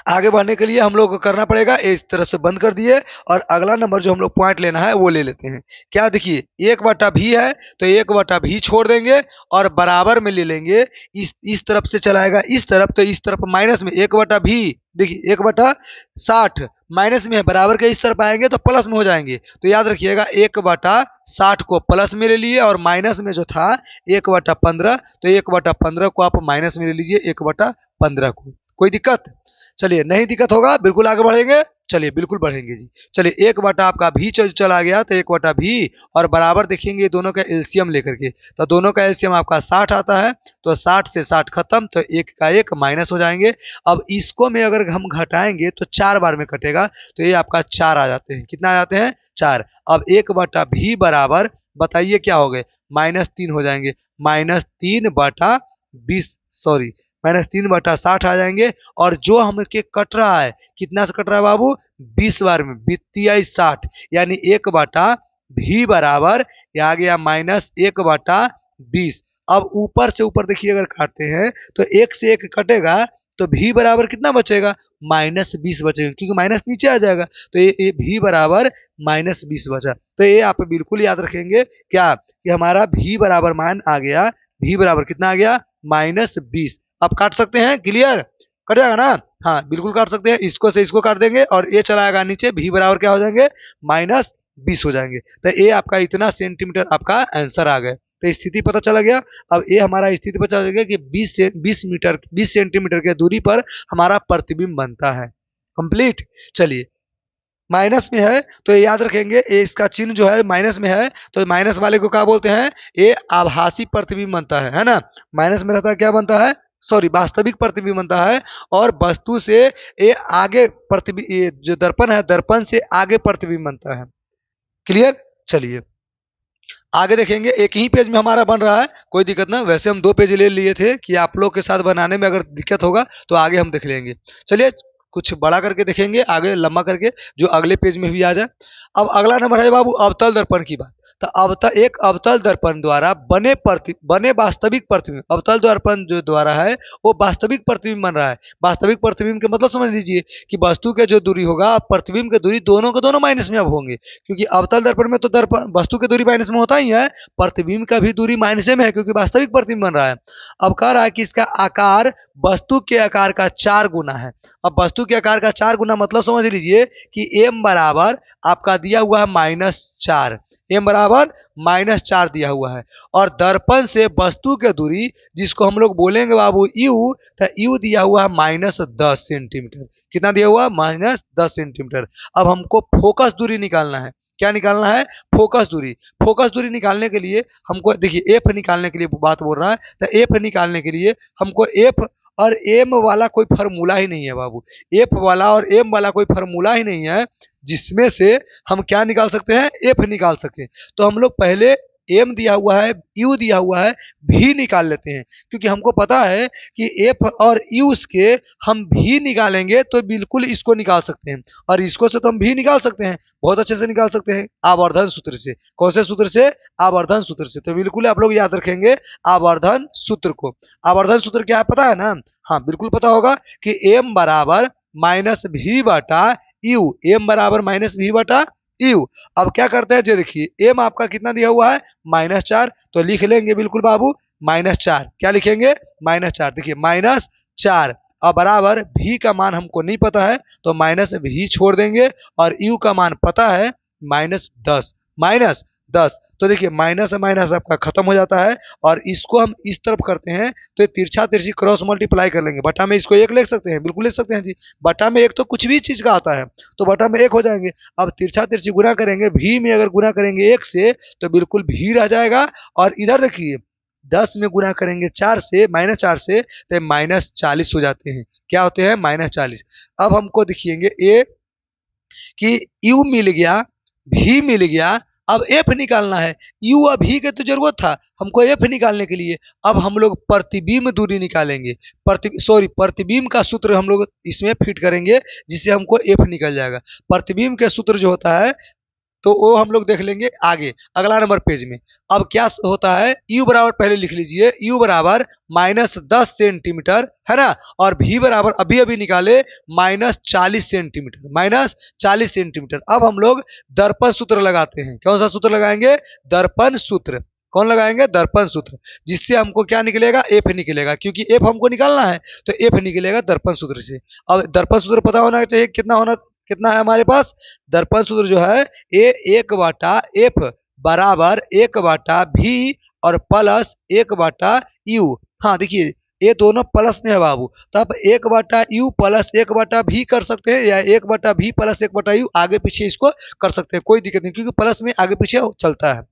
आगे बढ़ने के लिए हम लोग को करना पड़ेगा, इस तरह से बंद कर दिए, और अगला नंबर जो हम लोग पॉइंट लेना है वो ले लेते हैं। क्या देखिए, एक बटा भी है, तो एक बटा भी छोड़ देंगे और बराबर में ले लेंगे। इस तरफ से चलाएगा इस तरफ, तो इस तरफ माइनस में एक बटा भी, देखिए 1/60 माइनस में है, बराबर के इस तरफ आएंगे तो प्लस में हो जाएंगे। तो याद रखिएगा 1/60 को प्लस में ले लिए, और माइनस में जो था 1/15, तो 1/15 को आप माइनस में ले लीजिए 1/15 को। कोई दिक्कत? चलिए नहीं दिक्कत होगा, बिल्कुल आगे बढ़ेंगे। चलिए बिल्कुल बढ़ेंगे जी। चलिए एक बटा आपका भी चला गया, तो एक बटा भी, और बराबर देखेंगे दोनों का एलसीएम लेकर के, तो दोनों का एलसीएम आपका 60 आता है, तो 60 से 60 खत्म, तो एक का एक माइनस हो जाएंगे। अब इसको में अगर हम घटाएंगे तो 4 बार में कटेगा, तो ये आपका 4 आ जाते हैं। कितना आ जाते हैं? 4। अब एक बटा भी बराबर, बताइए क्या हो गए? -3 हो जाएंगे, -3/20, सॉरी -3/60 आ जाएंगे। और जो हमके कट रहा है, कितना से कट रहा है बाबू? 20 बार में, वित्तीय 60, यानी एक बटा भी बराबर, ये आ गया -1/20। अब ऊपर से ऊपर देखिए, अगर काटते हैं तो एक से एक कटेगा, तो भी बराबर कितना बचेगा? -20 बचेगा, क्योंकि माइनस नीचे आ जाएगा, तो ये भी बराबर -20 बचा। तो ये आप बिल्कुल याद रखेंगे क्या, कि हमारा भी बराबर मान आ गया, भी बराबर कितना आ गया? -20। अब काट सकते हैं, क्लियर? कट जाएगा ना? हाँ बिल्कुल काट सकते हैं। इसको से इसको काट देंगे, और ये चलाएगा नीचे, भी बराबर क्या हो जाएंगे? -20 हो जाएंगे। तो ये आपका इतना सेंटीमीटर आपका आंसर आ गया। तो स्थिति पता चला गया। अब ये हमारा स्थिति पता चला गया कि 20 सेंटीमीटर के दूरी पर हमारा प्रतिबिंब बनता है। कंप्लीट। चलिए माइनस में है तो ये याद रखेंगे, ये इसका चिन्ह जो है माइनस में है, तो माइनस वाले को क्या बोलते हैं? ये आभासी प्रतिबिंब बनता है ना? माइनस में रहता है, क्या बनता है? सॉरी, वास्तविक प्रतिबिंब बनता है। और वस्तु से ये आगे प्रतिबिंब, ये जो दर्पण है, दर्पण से आगे प्रतिबिंब बनता है। क्लियर? चलिए आगे देखेंगे। एक ही पेज में हमारा बन रहा है, कोई दिक्कत ना। वैसे हम 2 पेज ले लिए थे कि आप लोग के साथ बनाने में अगर दिक्कत होगा तो आगे हम देख लेंगे। चलिए कुछ बड़ा करके देखेंगे, आगे लंबा करके, जो अगले पेज में भी आ जाए। अब अगला नंबर है बाबू अवतल दर्पण की बात। तो एक अवतल दर्पण द्वारा बने वास्तविक प्रतिबिंब, अवतल दर्पण जो द्वारा है वो वास्तविक प्रतिबिंब बन रहा है। वास्तविक प्रतिबिंब के मतलब समझ लीजिए कि वस्तु के जो दूरी होगा, प्रतिबिंब की दूरी, दोनों के दोनों माइनस में अब होंगे, क्योंकि अवतल दर्पण में तो दर्पण वस्तु की दूरी माइनस में होता ही है, प्रतिबिंब का भी दूरी माइनस में है, क्योंकि वास्तविक प्रतिबिंब बन रहा है। अब कह रहा है कि इसका आकार वस्तु के आकार का 4 गुना है। अब वस्तु के आकार का 4 गुना मतलब समझ लीजिए कि m बराबर आपका दिया हुआ है -4, m बराबर -4 दिया हुआ है। और दर्पण से वस्तु की दूरी, जिसको हम लोग बोलेंगे बाबू u, तो u दिया हुआ है -10 सेंटीमीटर। कितना दिया हुआ? -10 सेंटीमीटर। अब हमको फोकस दूरी निकालना है। क्या निकालना है? फोकस दूरी। फोकस दूरी निकालने के लिए हमको, देखिए एफ निकालने के लिए बात बोल रहा है, तो एफ निकालने के लिए हमको एफ और एम वाला कोई फार्मूला ही नहीं है बाबू। एफ वाला और एम वाला कोई फार्मूला ही नहीं है जिसमें से हम क्या निकाल सकते हैं? एफ निकाल सकते हैं। तो हम लोग पहले एम दिया हुआ है, यू दिया हुआ है, भी निकाल लेते हैं, क्योंकि हमको पता है कि एफ और यू के हम भी निकालेंगे तो बिल्कुल इसको निकाल सकते हैं, और इसको से तो हम भी निकाल सकते हैं, बहुत अच्छे से निकाल सकते हैं, आवर्धन सूत्र से। कौन से सूत्र से? आवर्धन सूत्र से। तो बिल्कुल आप लोग याद रखेंगे आवर्धन सूत्र को। आवर्धन सूत्र क्या है, पता है ना? हाँ बिल्कुल पता होगा कि एम बराबर -भी बटा यू, एम बराबर -भी बटा यू। अब क्या करते हैं, ये देखिए एम आपका कितना दिया हुआ है -4, तो लिख लेंगे बिल्कुल बाबू -4। क्या लिखेंगे -4। देखिए -4 और बराबर भी का मान हमको नहीं पता है तो माइनस भी छोड़ देंगे और यू का मान पता है -10। -10 तो देखिए माइनस माइनस आपका खत्म हो जाता है और इसको हम इस तरफ करते हैं तो तिरछा तिरछी क्रॉस मल्टीप्लाई कर लेंगे। बटा में इसको 1 लिख सकते हैं, बिल्कुल लिख सकते हैं जी। बटा में 1 तो कुछ भी चीज का आता है तो बटा में 1 हो जाएंगे। अब तिरछा तिरछी गुना करेंगे, भी में अगर गुना करेंगे 1 से तो बिल्कुल भी रह जाएगा। और इधर देखिए 10 में गुना करेंगे 4 से -4 से तो -40 हो जाते हैं। क्या होते हैं -40। अब हमको दिखिएंगे ए कि यू मिल गया, भी मिल गया, अब एफ निकालना है। यू और भी की तो जरूरत था हमको एफ निकालने के लिए। अब हम लोग प्रतिबिंब दूरी निकालेंगे, प्रतिबिंब का सूत्र हम लोग इसमें फिट करेंगे जिससे हमको एफ निकल जाएगा। प्रतिबिंब के सूत्र जो होता है तो वो हम लोग देख लेंगे आगे अगला नंबर पेज में। अब क्या होता है, u बराबर पहले लिख लीजिए, u बराबर -10 सेंटीमीटर है ना, और v बराबर अभी अभी निकाले -40 सेंटीमीटर, -40 सेंटीमीटर। अब हम लोग दर्पण सूत्र लगाते हैं। कौन सा सूत्र लगाएंगे, दर्पण सूत्र। कौन लगाएंगे, दर्पण सूत्र, जिससे हमको क्या निकलेगा, एफ निकलेगा, क्योंकि एफ हमको निकालना है तो एफ निकलेगा दर्पण सूत्र से। अब दर्पण सूत्र पता होना चाहिए कितना है हमारे पास। दर्पण सूत्र जो है ए 1/f बराबर 1/v और प्लस 1/u। हाँ देखिए ये दोनों प्लस में है बाबू, तो आप 1/u प्लस 1/v कर सकते हैं या 1/v प्लस 1/u आगे पीछे इसको कर सकते हैं, कोई दिक्कत नहीं, क्योंकि प्लस में आगे पीछे चलता है।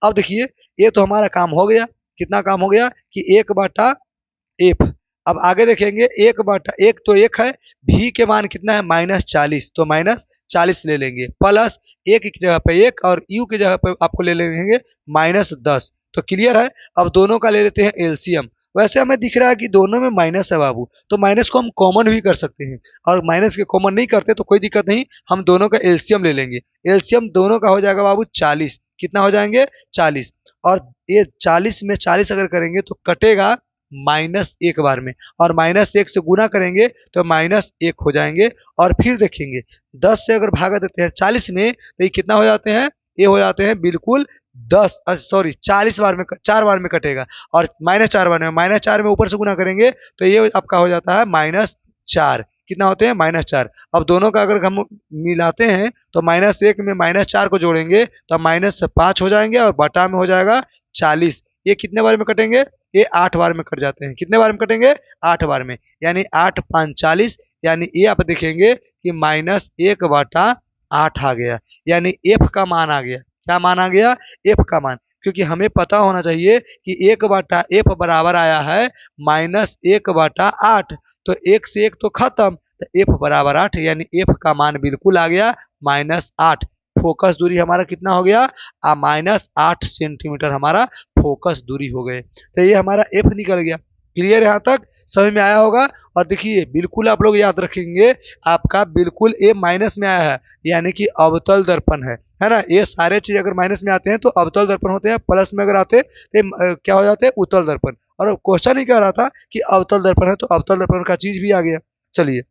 अब देखिए ये तो हमारा काम हो गया। कितना काम हो गया कि 1/f। अब आगे देखेंगे 1/1 तो 1 है, भी के मान कितना है -40 तो -40 ले लेंगे, प्लस 1 की जगह पे 1 और u की जगह पे आपको ले लेंगे -10। तो क्लियर है। अब दोनों का ले लेते हैं एलसीएम। वैसे हमें दिख रहा है कि दोनों में माइनस है बाबू, तो माइनस को हम कॉमन भी कर सकते हैं, और माइनस के कॉमन नहीं करते तो कोई दिक्कत नहीं, हम दोनों का एलसीएम ले लेंगे। एलसीएम दोनों का हो जाएगा बाबू 40। कितना हो जाएंगे 40, और ये 40 में 40 अगर करेंगे तो कटेगा -1 बार में, और -1 से गुना करेंगे तो -1 हो जाएंगे। और फिर देखेंगे 10 से अगर भागा देते हैं 40 में तो ये कितना हो जाते हैं, ये हो जाते हैं बिल्कुल 40 बार में, 4 बार में कटेगा, और -4 बार में, -4 में ऊपर से गुना करेंगे तो ये आपका हो जाता है -4। कितना होते हैं -4। अब दोनों का अगर हम मिलाते हैं तो -1 में -4 को जोड़ेंगे तो -5 हो जाएंगे और बटा में हो जाएगा 40। ये कितने बार में कटेंगे, ये 8 बार में कट जाते हैं। कितने बार में कटेंगे, 8 बार में, यानी 8 5 40, यानी ये आप देखेंगे कि -1/8 आ गया, यानी एफ का मान आ गया। क्या मान आ गया, एफ का मान, क्योंकि हमें पता होना चाहिए कि 1/f बराबर आया है -1/8, तो 1 से 1 तो खत्म, तो एफ बराबर 8, यानी एफ का मान बिल्कुल आ गया -8। फोकस दूरी हमारा कितना हो गया, -8 सेंटीमीटर हमारा फोकस दूरी हो गए। तो ये हमारा एफ निकल गया। क्लियर यहाँ तक समझ में आया होगा। और देखिए बिल्कुल आप लोग याद रखेंगे, आपका बिल्कुल ए माइनस में आया है, यानी कि अवतल दर्पण है ना। ये सारे चीज अगर माइनस में आते हैं तो अवतल दर्पण होते हैं, प्लस में अगर आते तो क्या हो जाते हैं, उत्तल दर्पण। और क्वेश्चन ही कह रहा था कि अवतल दर्पण है, तो अवतल दर्पण का चीज भी आ गया। चलिए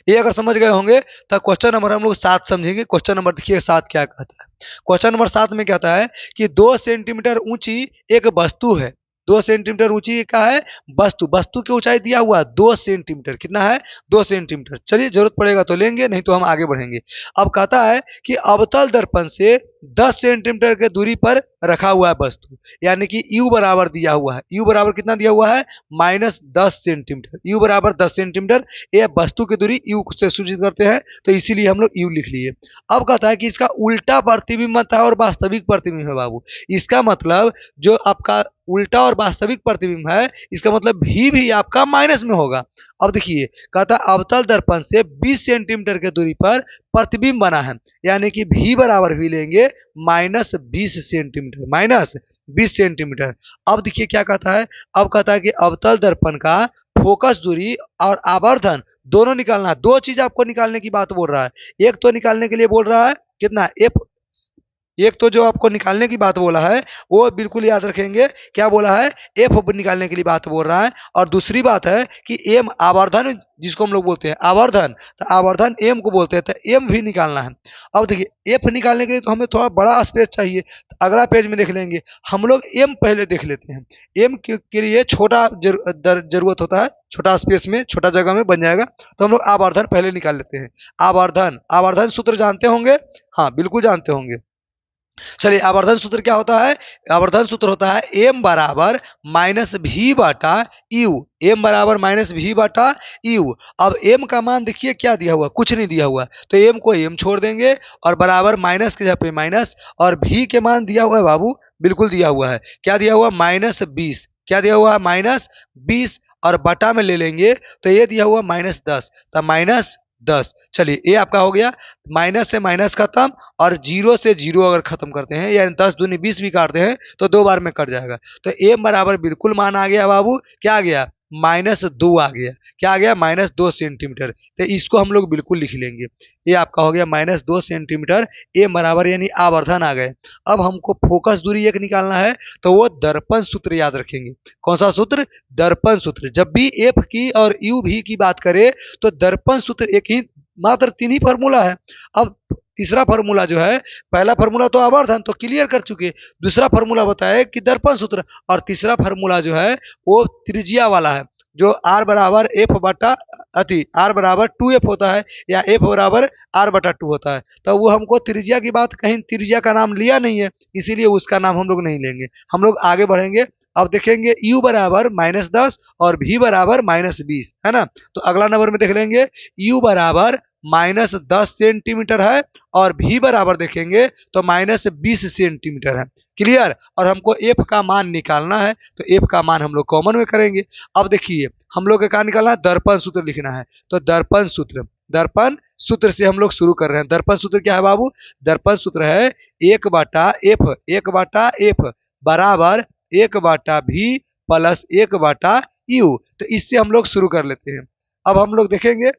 ये अगर समझ गए होंगे तो क्वेश्चन नंबर हम लोग 7 समझेंगे। क्वेश्चन नंबर देखिए 7 क्या कहता है। क्वेश्चन नंबर 7 में कहता है कि 2 सेंटीमीटर ऊंची एक वस्तु है। 2 सेंटीमीटर ऊंची क्या है, वस्तु की ऊंचाई दिया हुआ 2 सेंटीमीटर। कितना है, 2 सेंटीमीटर। चलिए जरूरत पड़ेगा तो लेंगे, नहीं तो हम आगे बढ़ेंगे। अब कहता है कि अवतल दर्पण से 10 सेंटीमीटर के दूरी पर रखा हुआ है वस्तु, यानी कि u बराबर दिया हुआ है। u बराबर कितना दिया हुआ है, -10 सेंटीमीटर। u बराबर 10 सेंटीमीटर, ये वस्तु की दूरी u से सूचित करते हैं, तो इसीलिए हम लोग u लिख लिए। अब कहता है कि इसका उल्टा प्रतिबिंब था और वास्तविक प्रतिबिंब है बाबू। इसका मतलब जो आपका उल्टा और वास्तविक प्रतिबिंब है, इसका मतलब भी आपका माइनस में होगा। अब देखिए कहता है अवतल दर्पण से 20 सेंटीमीटर के दूरी पर प्रतिबिंब बना है, यानी कि भी बराबर भी लेंगे -20 सेंटीमीटर, -20 सेंटीमीटर। अब देखिए क्या कहता है, अब कहता है कि अवतल दर्पण का फोकस दूरी और आवर्धन दोनों निकालना है। 2 चीज आपको निकालने की बात बोल रहा है। एक तो निकालने के लिए बोल रहा है कितना, एफ एक तो जो आपको निकालने की बात बोला है वो बिल्कुल याद रखेंगे, क्या बोला है, एफ निकालने के लिए बात बोल रहा है। और दूसरी बात है कि एम आवर्धन जिसको हम लोग बोलते हैं आवर्धन, तो आवर्धन एम को बोलते हैं, तो एम भी निकालना है। अब देखिए एफ निकालने के लिए तो हमें थोड़ा बड़ा स्पेस चाहिए, तो अगला पेज में देख लेंगे। हम लोग एम पहले देख लेते हैं। एम के लिए छोटा जरूरत होता है, छोटा स्पेस में छोटा जगह में बन जाएगा, तो हम लोग आवर्धन पहले निकाल लेते हैं। आवर्धन आवर्धन सूत्र जानते होंगे, हाँ बिल्कुल जानते होंगे। चलिए आवर्धन सूत्र क्या होता है, आवर्धन सूत्र होता है एम बराबर माइनस भी बटा यू, एम बराबर माइनस भी बटा यू। अब एम का मान देखिए क्या दिया हुआ, कुछ नहीं दिया हुआ, तो एम को एम छोड़ देंगे और बराबर माइनस के जगह पे माइनस, और भी के मान दिया हुआ है बाबू, बिल्कुल दिया हुआ है, क्या दिया हुआ -20, क्या दिया हुआ है -20, और बटा में ले लेंगे तो ये दिया हुआ -10, तो -10। चलिए ये आपका हो गया, माइनस से माइनस खत्म, और जीरो से जीरो अगर खत्म करते हैं यानी 10 दूनी 20 भी काटते हैं तो 2 बार में कट जाएगा, तो एम बराबर बिल्कुल मान आ गया बाबू, क्या आ गया -2 आ गया, क्या आ गया -2 सेंटीमीटर। तो इसको हम लोग बिल्कुल लिख लेंगे, ये आपका हो गया -2 सेंटीमीटर, एम बराबर यानी आवर्धन आ गए। अब हमको फोकस दूरी एक निकालना है, तो वो दर्पण सूत्र याद रखेंगे। कौन सा सूत्र, दर्पण सूत्र। जब भी एफ की और यू भी की बात करें तो दर्पण सूत्र एक ही, मात्र 3 ही फार्मूला है। अब तीसरा फार्मूला जो है, पहला फार्मूला तो आवर्धन तो क्लियर कर चुके, दूसरा फार्मूला बताया कि दर्पण सूत्र, और तीसरा फार्मूला जो है वो त्रिज्या वाला है, जो आर बराबर एफ बटा अति आर बराबर 2f होता है, या एफ बराबर आर बटा 2 होता है। तो वो हमको त्रिज्या की बात, कहीं त्रिज्या का नाम लिया नहीं है, इसीलिए उसका नाम हम लोग नहीं लेंगे। हम लोग आगे बढ़ेंगे, अब देखेंगे u बराबर -10 और v बराबर -20 है ना। तो अगला नंबर में देख लेंगे, u बराबर -10 सेंटीमीटर है, और v बराबर देखेंगे तो -20 सेंटीमीटर है। क्लियर। और हमको f का मान निकालना है, तो f का मान हम लोग कॉमन में करेंगे। अब देखिए हम लोग क्या निकालना है, दर्पण सूत्र लिखना है, तो दर्पण सूत्र से हम लोग शुरू कर रहे हैं। दर्पण सूत्र क्या है बाबू, दर्पण सूत्र है 1/f बराबर 1/v प्लस 1/u। तो इससे हम लोग शुरू कर लेते हैं। अब हम लोग देखेंगे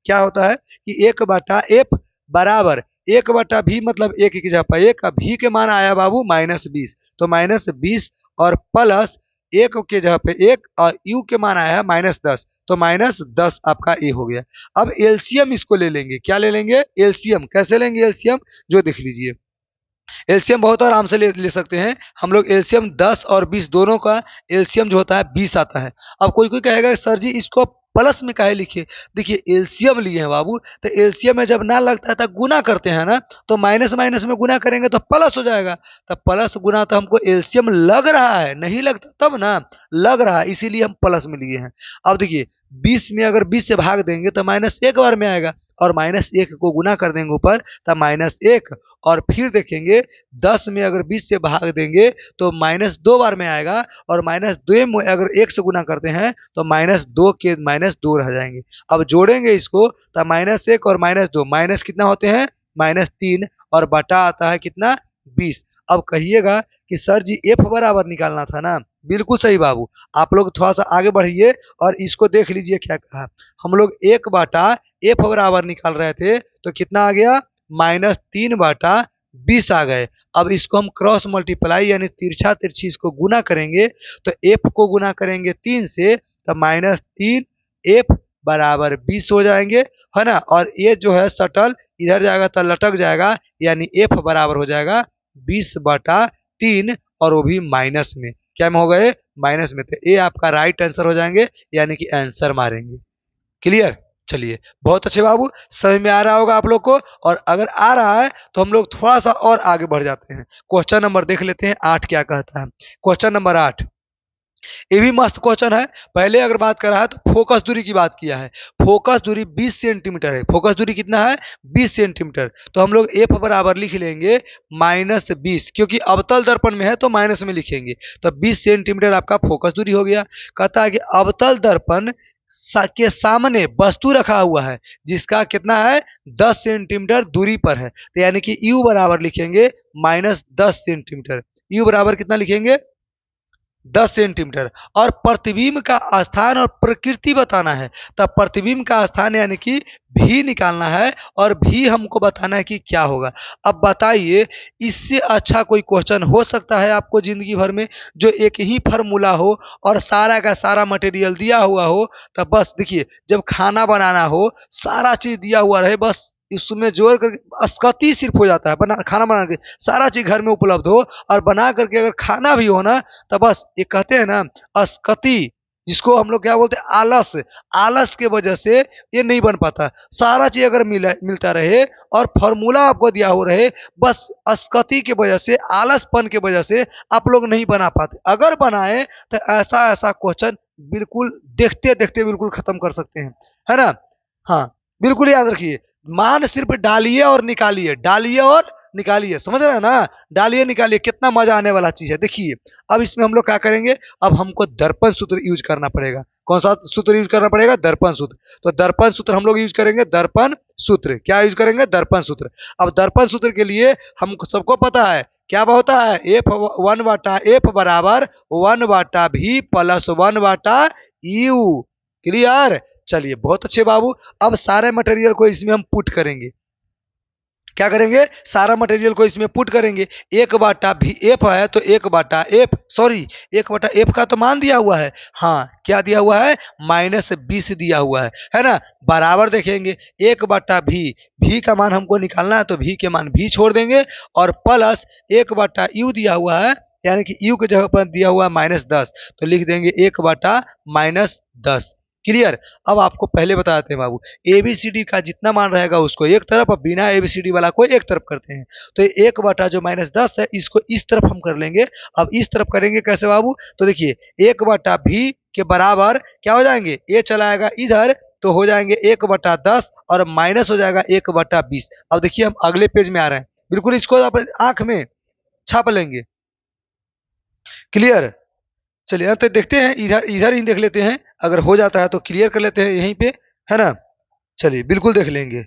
क्या होता है कि 1/f बराबर 1/v, मतलब 1 की जगह पर 1, v के मान आया बाबू -20, तो -20 और प्लस 1 के जगह पे 1, और u के मान आया है -10, तो -10 आपका ए हो गया। अब एलसीएम इसको ले लेंगे, क्या ले लेंगे, एलसीएम। कैसे लेंगे एलसीएम, जो देख लीजिए। एलसीएम बहुत आराम से ले सकते हैं हम लोग। एलसीएम 10 और 20 दोनों का एलसीएम जो होता है 20 आता है। अब कोई कोई कहेगा सर जी इसको प्लस में काहे लिखे, देखिए एलसीएम लिए हैं बाबू, तो एलसीएम में जब ना लगता है तो गुना करते हैं ना, तो माइनस माइनस में गुना करेंगे तो प्लस हो जाएगा। तो प्लस गुना, तो हमको एलसीएम लग रहा है, नहीं लगता तब ना, लग रहा है, इसीलिए हम प्लस में लिए हैं। अब देखिए 20 में अगर 20 से भाग देंगे तो -1 बार में आएगा, और -1 को गुना कर देंगे ऊपर तो -1, और फिर देखेंगे 10 में अगर 20 से भाग देंगे तो -2 बार में आएगा, और -2 में अगर 1 से गुना करते हैं तो -2 के -2 रह जाएंगे। अब जोड़ेंगे इसको तो -1 और -2 माइनस कितना होते हैं, -3, और बटा आता है कितना, 20। अब कहिएगा कि सर जी एफ बराबर निकालना था ना, बिल्कुल सही बाबू। आप लोग थोड़ा सा आगे बढ़िए और इसको देख लीजिए क्या कहा। हम लोग 1/f बराबर निकाल रहे थे, तो कितना आ गया, -3/20 आ गए। अब इसको हम क्रॉस मल्टीप्लाई यानी तिरछा तिरछी इसको गुना करेंगे, तो f को गुना करेंगे 3 से, तो -3f बराबर 20 हो जाएंगे, है ना। और ये जो है सटल इधर जाएगा तो लटक जाएगा, यानी f बराबर हो जाएगा 20/3, और वो भी माइनस में, क्या में हो गए, माइनस में। तो ये आपका राइट आंसर हो जाएंगे, यानी कि आंसर मारेंगे। क्लियर। चलिए बहुत अच्छे बाबू, समझ में आ रहा होगा आप लोग को। और अगर आ रहा है तो हम लोग थोड़ा सा और आगे बढ़ जाते हैं। क्वेश्चन नंबर देख लेते हैं 8 क्या कहता है। क्वेश्चन नंबर 8, ये भी मस्त क्वेश्चन है। पहले अगर बात कर रहा है तो फोकस दूरी की बात किया है। फोकस दूरी 20 सेंटीमीटर है। फोकस दूरी कितना है, 20 सेंटीमीटर। तो हम लोग एफ बराबर लिख लेंगे -20, क्योंकि अवतल दर्पण में है तो माइनस में लिखेंगे। तो 20 सेंटीमीटर आपका फोकस दूरी हो गया। कहता है कि अवतल दर्पण के सामने वस्तु रखा हुआ है जिसका कितना है, 10 सेंटीमीटर दूरी पर है। तो यानी कि u बराबर लिखेंगे -10 सेंटीमीटर। u बराबर कितना लिखेंगे, 10 सेंटीमीटर, और प्रतिबिंब का स्थान और प्रकृति बताना है। तब प्रतिबिंब का स्थान यानी कि भी निकालना है और भी हमको बताना है कि क्या होगा। अब बताइए, इससे अच्छा कोई क्वेश्चन हो सकता है आपको जिंदगी भर में, जो एक ही फार्मूला हो और सारा का सारा मटेरियल दिया हुआ हो। तब बस देखिए, जब खाना बनाना हो, सारा चीज दिया हुआ रहे, बस इसमें जोड़ करके अस्कती सिर्फ हो जाता है। खाना बना के सारा चीज घर में उपलब्ध हो और बना करके अगर खाना भी हो ना, तो बस ये कहते हैं ना अस्कती, जिसको हम लोग क्या बोलते हैं, आलस। आलस के वजह से ये नहीं बन पाता। सारा चीज अगर मिलता रहे और फॉर्मूला आपको दिया हो रहे, बस अस्कती की वजह से, आलसपन की वजह से आप लोग नहीं बना पाते। अगर बनाए तो ऐसा ऐसा क्वेश्चन बिल्कुल देखते देखते बिल्कुल खत्म कर सकते हैं, है ना। हाँ, बिल्कुल याद रखिए, मान सिर्फ डालिए और निकालिए, डालिए और निकालिए, समझ रहे हैं ना। डालिए निकालिए, कितना मजा आने वाला चीज है। देखिए, अब इसमें हम लोग क्या करेंगे, अब हमको दर्पण सूत्र यूज करना पड़ेगा। कौन सा सूत्र यूज करना पड़ेगा, दर्पण सूत्र। तो दर्पण सूत्र हम लोग यूज करेंगे, दर्पण सूत्र। क्या यूज करेंगे, दर्पण सूत्र। अब दर्पण सूत्र के लिए हम सबको पता है क्या होता है, एफ 1 बटा एफ बराबर 1 बटा भी प्लस 1 बटा यू। क्लियर। चलिए, बहुत अच्छे बाबू। अब सारे मटेरियल को इसमें हम पुट करेंगे। क्या करेंगे, सारा मटेरियल को इसमें पुट करेंगे। 1 बटा भी एफ है तो 1 बटा एफ, सॉरी 1 बटा एफ का तो मान दिया हुआ है। हाँ, क्या दिया हुआ है, -20 दिया हुआ है ना। बराबर देखेंगे 1 बटा भी का मान हमको निकालना है, तो भी के मान भी छोड़ देंगे, और प्लस 1 बटा यू दिया हुआ है, यानी कि यू की जगह पर दिया हुआ है -10, तो लिख देंगे 1 बटा -10। क्लियर। अब आपको पहले बताते हैं बाबू, एबीसीडी का जितना मान रहेगा उसको एक तरफ, और बिना एबीसीडी वाला को एक तरफ करते हैं। तो 1 बटा जो -10 है, इसको इस तरफ हम कर लेंगे। अब इस तरफ करेंगे कैसे बाबू, तो देखिए 1 बटा भी के बराबर क्या हो जाएंगे, ये चलाएगा इधर, तो हो जाएंगे 1 बटा 10 और माइनस हो जाएगा 1 बटा 20। अब देखिए, हम अगले पेज में आ रहे हैं, बिल्कुल इसको आप आंख में छाप लेंगे। क्लियर। चलिए तो देखते हैं, इधर इधर ही देख लेते हैं, अगर हो जाता है तो क्लियर कर लेते हैं यहीं पे, है ना। चलिए, बिल्कुल देख लेंगे,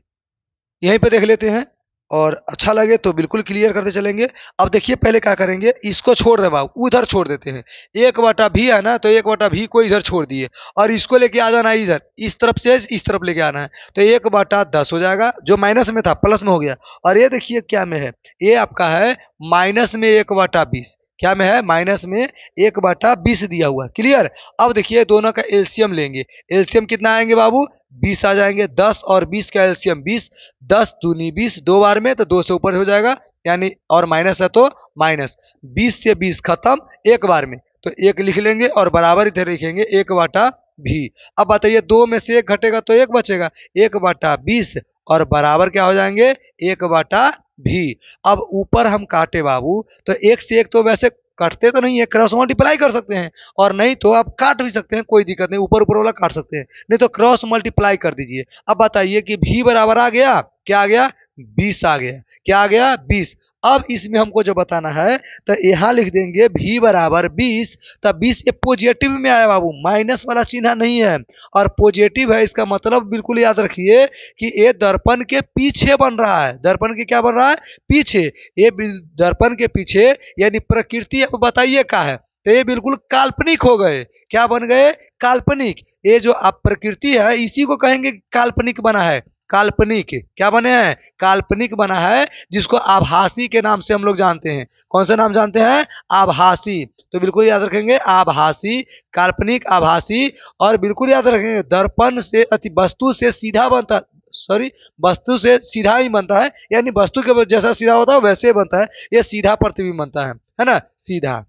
यहीं पे देख लेते हैं, और अच्छा लगे तो बिल्कुल क्लियर करते चलेंगे। अब देखिए, पहले क्या करेंगे, इसको छोड़ रहे बाबू, उधर छोड़ देते हैं। 1 बटा भी है ना, तो 1 बटा भी को इधर छोड़ दिए, और इसको लेके आ जाना है इधर, इस तरफ से इस तरफ लेके आना है। तो 1 बटा 10 हो जाएगा, जो माइनस में था प्लस में हो गया। और ये देखिए क्या में है, ये आपका है माइनस में 1 बटा 20। क्या में है, माइनस में 1 बटा 20 दिया हुआ है। क्लियर। अब देखिए, दोनों का एलसीएम लेंगे। एलसीएम कितना आएंगे बाबू, 20 आ जाएंगे। 10 और 20 का एलसीएम 20, 10 दूनी 20, 2 बार में तो 2 से ऊपर हो जाएगा, यानी और माइनस है तो माइनस। 20 से 20 खत्म, एक बार में, तो 1 लिख लेंगे, और बराबर इधर लिखेंगे 1 बटा भी। अब बताइए, 2 में से 1 घटेगा तो 1 बचेगा, 1 बटा 20, और बराबर क्या हो जाएंगे, 1 बटा भी। अब ऊपर हम काटे बाबू, तो 1 से 1 तो वैसे कटते तो नहीं है, क्रॉस मल्टीप्लाई कर सकते हैं, और नहीं तो आप काट भी सकते हैं, कोई दिक्कत नहीं, ऊपर ऊपर वाला काट सकते हैं, नहीं तो क्रॉस मल्टीप्लाई कर दीजिए। अब बताइए कि भी बराबर आ गया, क्या आ गया, 20 आ गया। क्या आ गया, 20। अब इसमें हमको जो बताना है, तो यहाँ लिख देंगे भी बराबर 20। तब 20 ये पॉजिटिव में आया बाबू, माइनस वाला चिन्ह नहीं है, और पॉजिटिव है, इसका मतलब बिल्कुल याद रखिए कि ये दर्पण के पीछे बन रहा है। दर्पण के क्या बन रहा है, पीछे। ये दर्पण के पीछे, यानी प्रकृति, अब बताइए क्या है, तो ये बिल्कुल काल्पनिक हो गए। क्या बन गए, काल्पनिक। ये जो आप प्रकृति है, इसी को कहेंगे काल्पनिक बना है। काल्पनिक क्या बने हैं, काल्पनिक बना है, जिसको आभासी के नाम से हम लोग जानते हैं। कौन सा नाम जानते हैं, आभासी। तो बिल्कुल याद रखेंगे, आभासी, काल्पनिक, आभासी। और बिल्कुल याद रखेंगे, दर्पण से अति वस्तु से सीधा बनता, सॉरी, वस्तु से सीधा ही बनता है, यानी वस्तु के जैसा सीधा होता है वैसे ही बनता है, ये सीधा प्रतिबिंब बनता है ना, सीधा।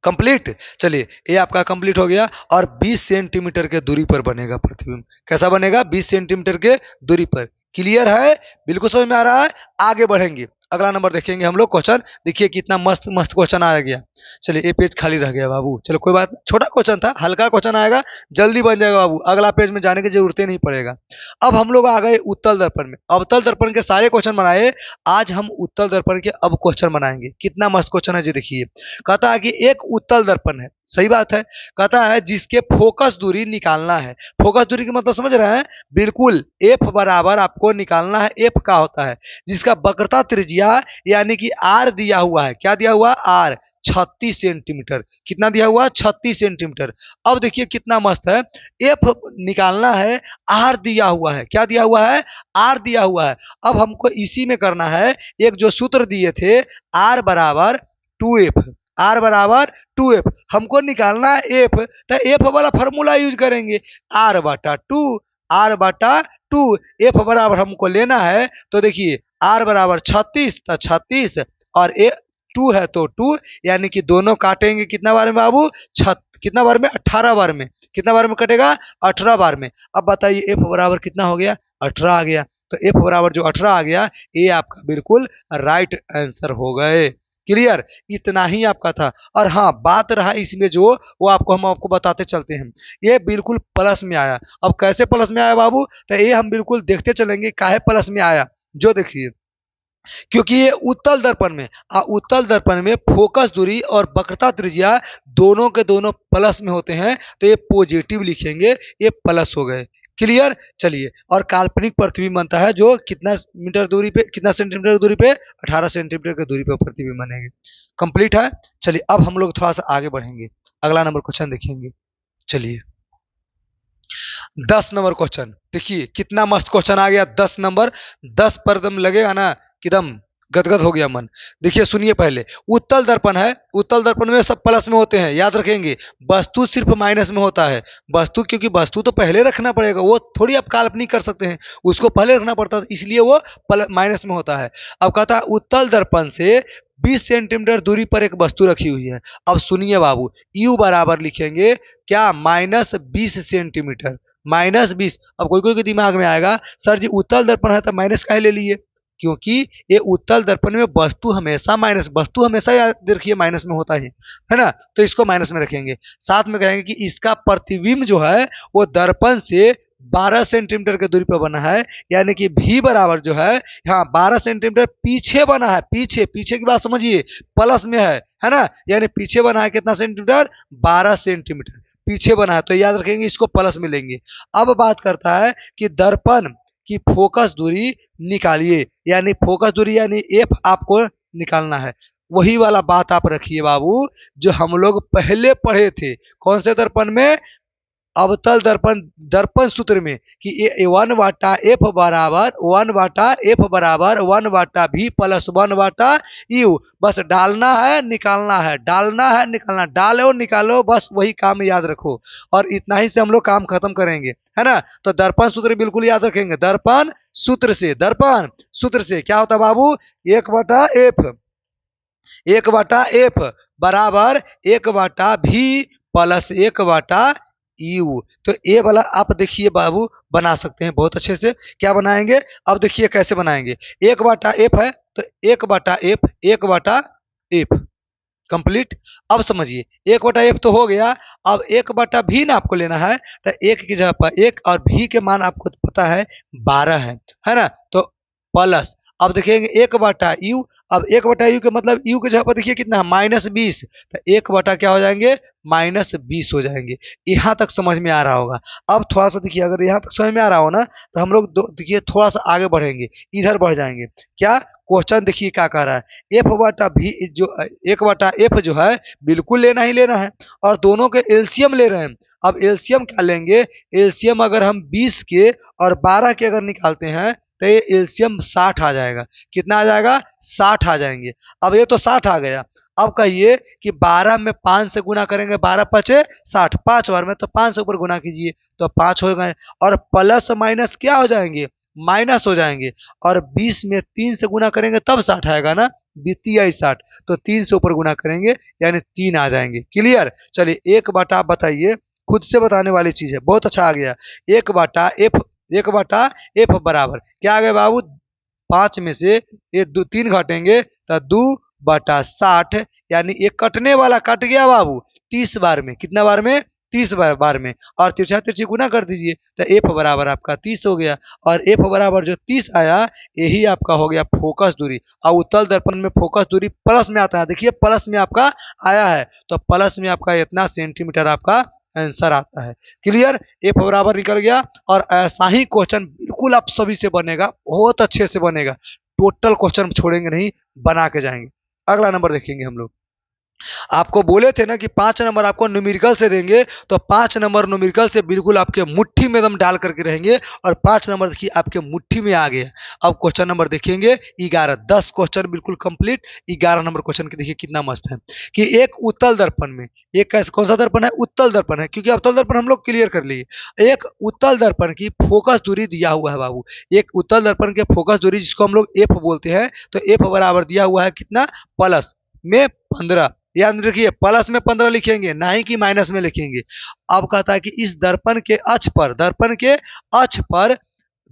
कंप्लीट। चलिए, ये आपका कंप्लीट हो गया, और 20 सेंटीमीटर के दूरी पर बनेगा प्रतिबिंब। कैसा बनेगा, 20 सेंटीमीटर के दूरी पर। क्लियर है, बिल्कुल समझ में आ रहा है। आगे बढ़ेंगे, अगला नंबर देखेंगे हम लोग। क्वेश्चन देखिए, कितना मस्त मस्त क्वेश्चन आ गया। चलिए, ये पेज खाली रह गया बाबू, चलो कोई बात, छोटा क्वेश्चन था, हल्का क्वेश्चन आएगा, जल्दी बन जाएगा बाबू, अगला पेज में जाने की जरूरत नहीं पड़ेगा। अब हम लोग आ गए उत्तल दर्पण में। अवतल दर्पण के सारे क्वेश्चन बनाए, आज हम उत्तल दर्पण के अब क्वेश्चन बनाएंगे। कितना मस्त क्वेश्चन है जी, देखिए। कहता है कि एक उत्तल दर्पण है, सही बात है। कहता है जिसके फोकस दूरी निकालना है। फोकस दूरी का मतलब समझ रहे हैं, बिल्कुल एफ बराबर आपको निकालना है। एफ का होता है जिसका वक्रता त्रिज्या यानी कि आर दिया हुआ है। क्या दिया हुआ, आर 36 सेंटीमीटर। कितना दिया हुआ है? 36 सेंटीमीटर। अब देखिए कितना मस्त है, एफ निकालना है, आर दिया हुआ है। क्या दिया हुआ है? आर दिया हुआ है। अब हमको इसी में करना है, एक जो सूत्र दिए थे, आर बराबर 2f, आर बराबर 2f, हमको निकालना है एफ, तो एफ वाला फॉर्मूला यूज करेंगे, आर बटा टू, आर बटा टू। एफ बराबर हमको लेना है, तो देखिए आर बराबर 36, तो 36 और ए 2 है तो 2, यानी कि दोनों काटेंगे कितना बार में बाबू? कितना बार में? 18 बार में। कितना बार में कटेगा? 18 बार में। अब बताइए एफ बराबर कितना हो गया? 18 आ गया। तो एफ बराबर जो 18 आ गया, ये आपका बिल्कुल राइट आंसर हो गए। क्लियर? इतना ही आपका था। और हाँ, बात रहा इसमें जो, वो हम आपको बताते चलते हैं। ये बिल्कुल प्लस में आया। अब कैसे प्लस में आया बाबू? तो ये हम बिल्कुल देखते चलेंगे काहे प्लस में आया। जो देखिए, क्योंकि ये उत्तल दर्पण में, उत्तल दर्पण में फोकस दूरी और वक्रता त्रिज्या दोनों के दोनों प्लस में होते हैं, तो ये पॉजिटिव लिखेंगे, ये प्लस हो गए। क्लियर? चलिए, और काल्पनिक प्रतिबिंब बनता है जो कितना मीटर दूरी पे, कितना सेंटीमीटर दूरी पे? 18 सेंटीमीटर की दूरी पे प्रतिबिंब बनेंगे। कंप्लीट है। चलिए, अब हम लोग थोड़ा सा आगे बढ़ेंगे, अगला नंबर क्वेश्चन देखेंगे। चलिए, 10 नंबर क्वेश्चन देखिए, कितना मस्त क्वेश्चन आ गया। 10 नंबर, 10 पर दम लगेगा ना कि दम गदगद हो गया मन। देखिए सुनिए, पहले उत्तल दर्पण है, उत्तल दर्पण में सब प्लस में होते हैं, याद रखेंगे। वस्तु सिर्फ माइनस में होता है। वस्तु, क्योंकि वस्तु तो पहले रखना पड़ेगा, वो थोड़ी आप काल्पनिक कर सकते हैं, उसको पहले रखना पड़ता है, इसलिए वो माइनस में होता है। अब कहता है उत्तल दर्पण से 20 सेंटीमीटर दूरी पर एक वस्तु रखी हुई है। अब सुनिए बाबू, यू बराबर लिखेंगे क्या? -20 सेंटीमीटर, -20। अब कोई कोई के दिमाग में आएगा, सर जी उत्तल दर्पण है तो माइनस काहे ले लिए? क्योंकि ये उत्तल दर्पण में वस्तु हमेशा माइनस, वस्तु हमेशा याद रखिए माइनस में होता है ना, तो इसको माइनस में रखेंगे। साथ में कहेंगे कि इसका प्रतिबिंब जो है वो दर्पण से 12 सेंटीमीटर की दूरी पर बना है, यानी कि भी बराबर जो है, हाँ 12 सेंटीमीटर पीछे बना है, पीछे, पीछे की बात समझिए, प्लस में है ना, यानी पीछे बना है कितना सेंटीमीटर? 12 सेंटीमीटर पीछे बना है, तो याद रखेंगे, इसको प्लस में लेंगे। अब बात करता है कि दर्पण की फोकस दूरी निकालिए, यानी फोकस दूरी यानी एफ आपको निकालना है। वही वाला बात आप रखिए बाबू, जो हम लोग पहले पढ़े थे। कौन से दर्पण में? अवतल दर्पण, दर्पण सूत्र में, कि 1/f बराबर 1/v प्लस 1/u। बस डालना है, निकालना है, डालना है, निकालना, डालो निकालो, बस वही काम याद रखो, और इतना ही से हम लोग काम खत्म करेंगे, है ना। तो दर्पण सूत्र बिल्कुल याद रखेंगे। दर्पण सूत्र से, दर्पण सूत्र से क्या होता है बाबू? 1/f, 1/f बराबर 1/v प्लस 1/u। तो ये वाला आप देखिए बाबू बना सकते हैं बहुत अच्छे से। क्या बनाएंगे? अब देखिए कैसे बनाएंगे। 1/f है तो 1/f, 1/f कंप्लीट। अब समझिए, 1/f तो हो गया। अब 1/v ना आपको लेना है, तो 1 की जगह पर 1 और v के मान आपको पता है 12 है ना, तो प्लस। अब देखेंगे 1/u। अब 1/u के मतलब u के जगह पर देखिए कितना है? -20, तो 1/ क्या हो जाएंगे? -20 हो जाएंगे। यहाँ तक समझ में आ रहा होगा। अब थोड़ा सा देखिए, अगर यहाँ तक समझ में आ रहा हो ना, तो हम लोग देखिए थोड़ा सा आगे बढ़ेंगे, इधर बढ़ जाएंगे। क्या क्वेश्चन देखिए क्या कह रहा है? f/v जो 1/f जो है बिल्कुल लेना ही लेना है, और दोनों के एलसीएम ले रहे हैं। अब एलसीएम क्या लेंगे? एलसीएम अगर हम 20 के और 12 के अगर निकालते हैं, तो ये एलसीएम 60 आ जाएगा। कितना आ जाएगा? 60 आ जाएंगे। अब ये तो 60 आ गया। अब कहिए कि 12 में 5 से गुना करेंगे, 12 पचे 60, 5 बार में, तो 5 से ऊपर गुना कीजिए तो 5 हो गए, और प्लस माइनस क्या हो जाएंगे? माइनस हो जाएंगे। और 20 में 3 से गुना करेंगे तब 60 आएगा ना, 20×60, तो 3 से ऊपर गुना करेंगे यानी 3 आ जाएंगे। क्लियर? चलिए 1/, बताइए, खुद से बताने वाली चीज है, बहुत अच्छा आ गया। 1/f, 1/f बराबर क्या आ गया बाबू? 5 में से ये 3 घटेंगे तो 2/60, यानी ये कटने वाला कट गया बाबू 30 बार में। कितना बार में? 30 बार में। और तिरछा तिरछी गुना कर दीजिए तो f बराबर आपका 30 हो गया। और f बराबर जो 30 आया, यही आपका हो गया फोकस दूरी। और उत्तल दर्पण में फोकस दूरी प्लस में आता है, देखिए प्लस में आपका आया है, तो प्लस में आपका इतना सेंटीमीटर आपका आंसर आता है। क्लियर? f बराबर निकल गया। और ऐसा ही क्वेश्चन बिल्कुल आप सभी से बनेगा, बहुत अच्छे से बनेगा, टोटल क्वेश्चन छोड़ेंगे नहीं, बना के जाएंगे। अगला नंबर देखेंगे हम लोग। आपको बोले थे ना कि 5 नंबर आपको न्यूमेरिकल से देंगे, तो 5 नंबर न्यूमेरिकल से बिल्कुल आपके मुट्ठी में एकदम डाल करके रहेंगे, और 5 नंबर देखिए आपके मुट्ठी में आ गया। अब क्वेश्चन नंबर देखेंगे 11, 10 क्वेश्चन बिल्कुल कंप्लीट। 11 नंबर क्वेश्चन के देखिए कितना मस्त है कि एक उत्तल दर्पण में, एक कौन सा दर्पण है, उत्तल दर्पण है, क्योंकि अवतल दर्पण हम लोग क्लियर कर लिए। एक उत्तल दर्पण की फोकस दूरी दिया हुआ है बाबू, एक उत्तल दर्पण के फोकस दूरी जिसको हम लोग एफ बोलते हैं, तो एफ बराबर दिया हुआ है कितना, प्लस में 15। याद रखिए प्लस में 15 लिखेंगे, ना ही कि माइनस में लिखेंगे। अब कहता है कि इस दर्पण के अक्ष पर, दर्पण के अक्ष पर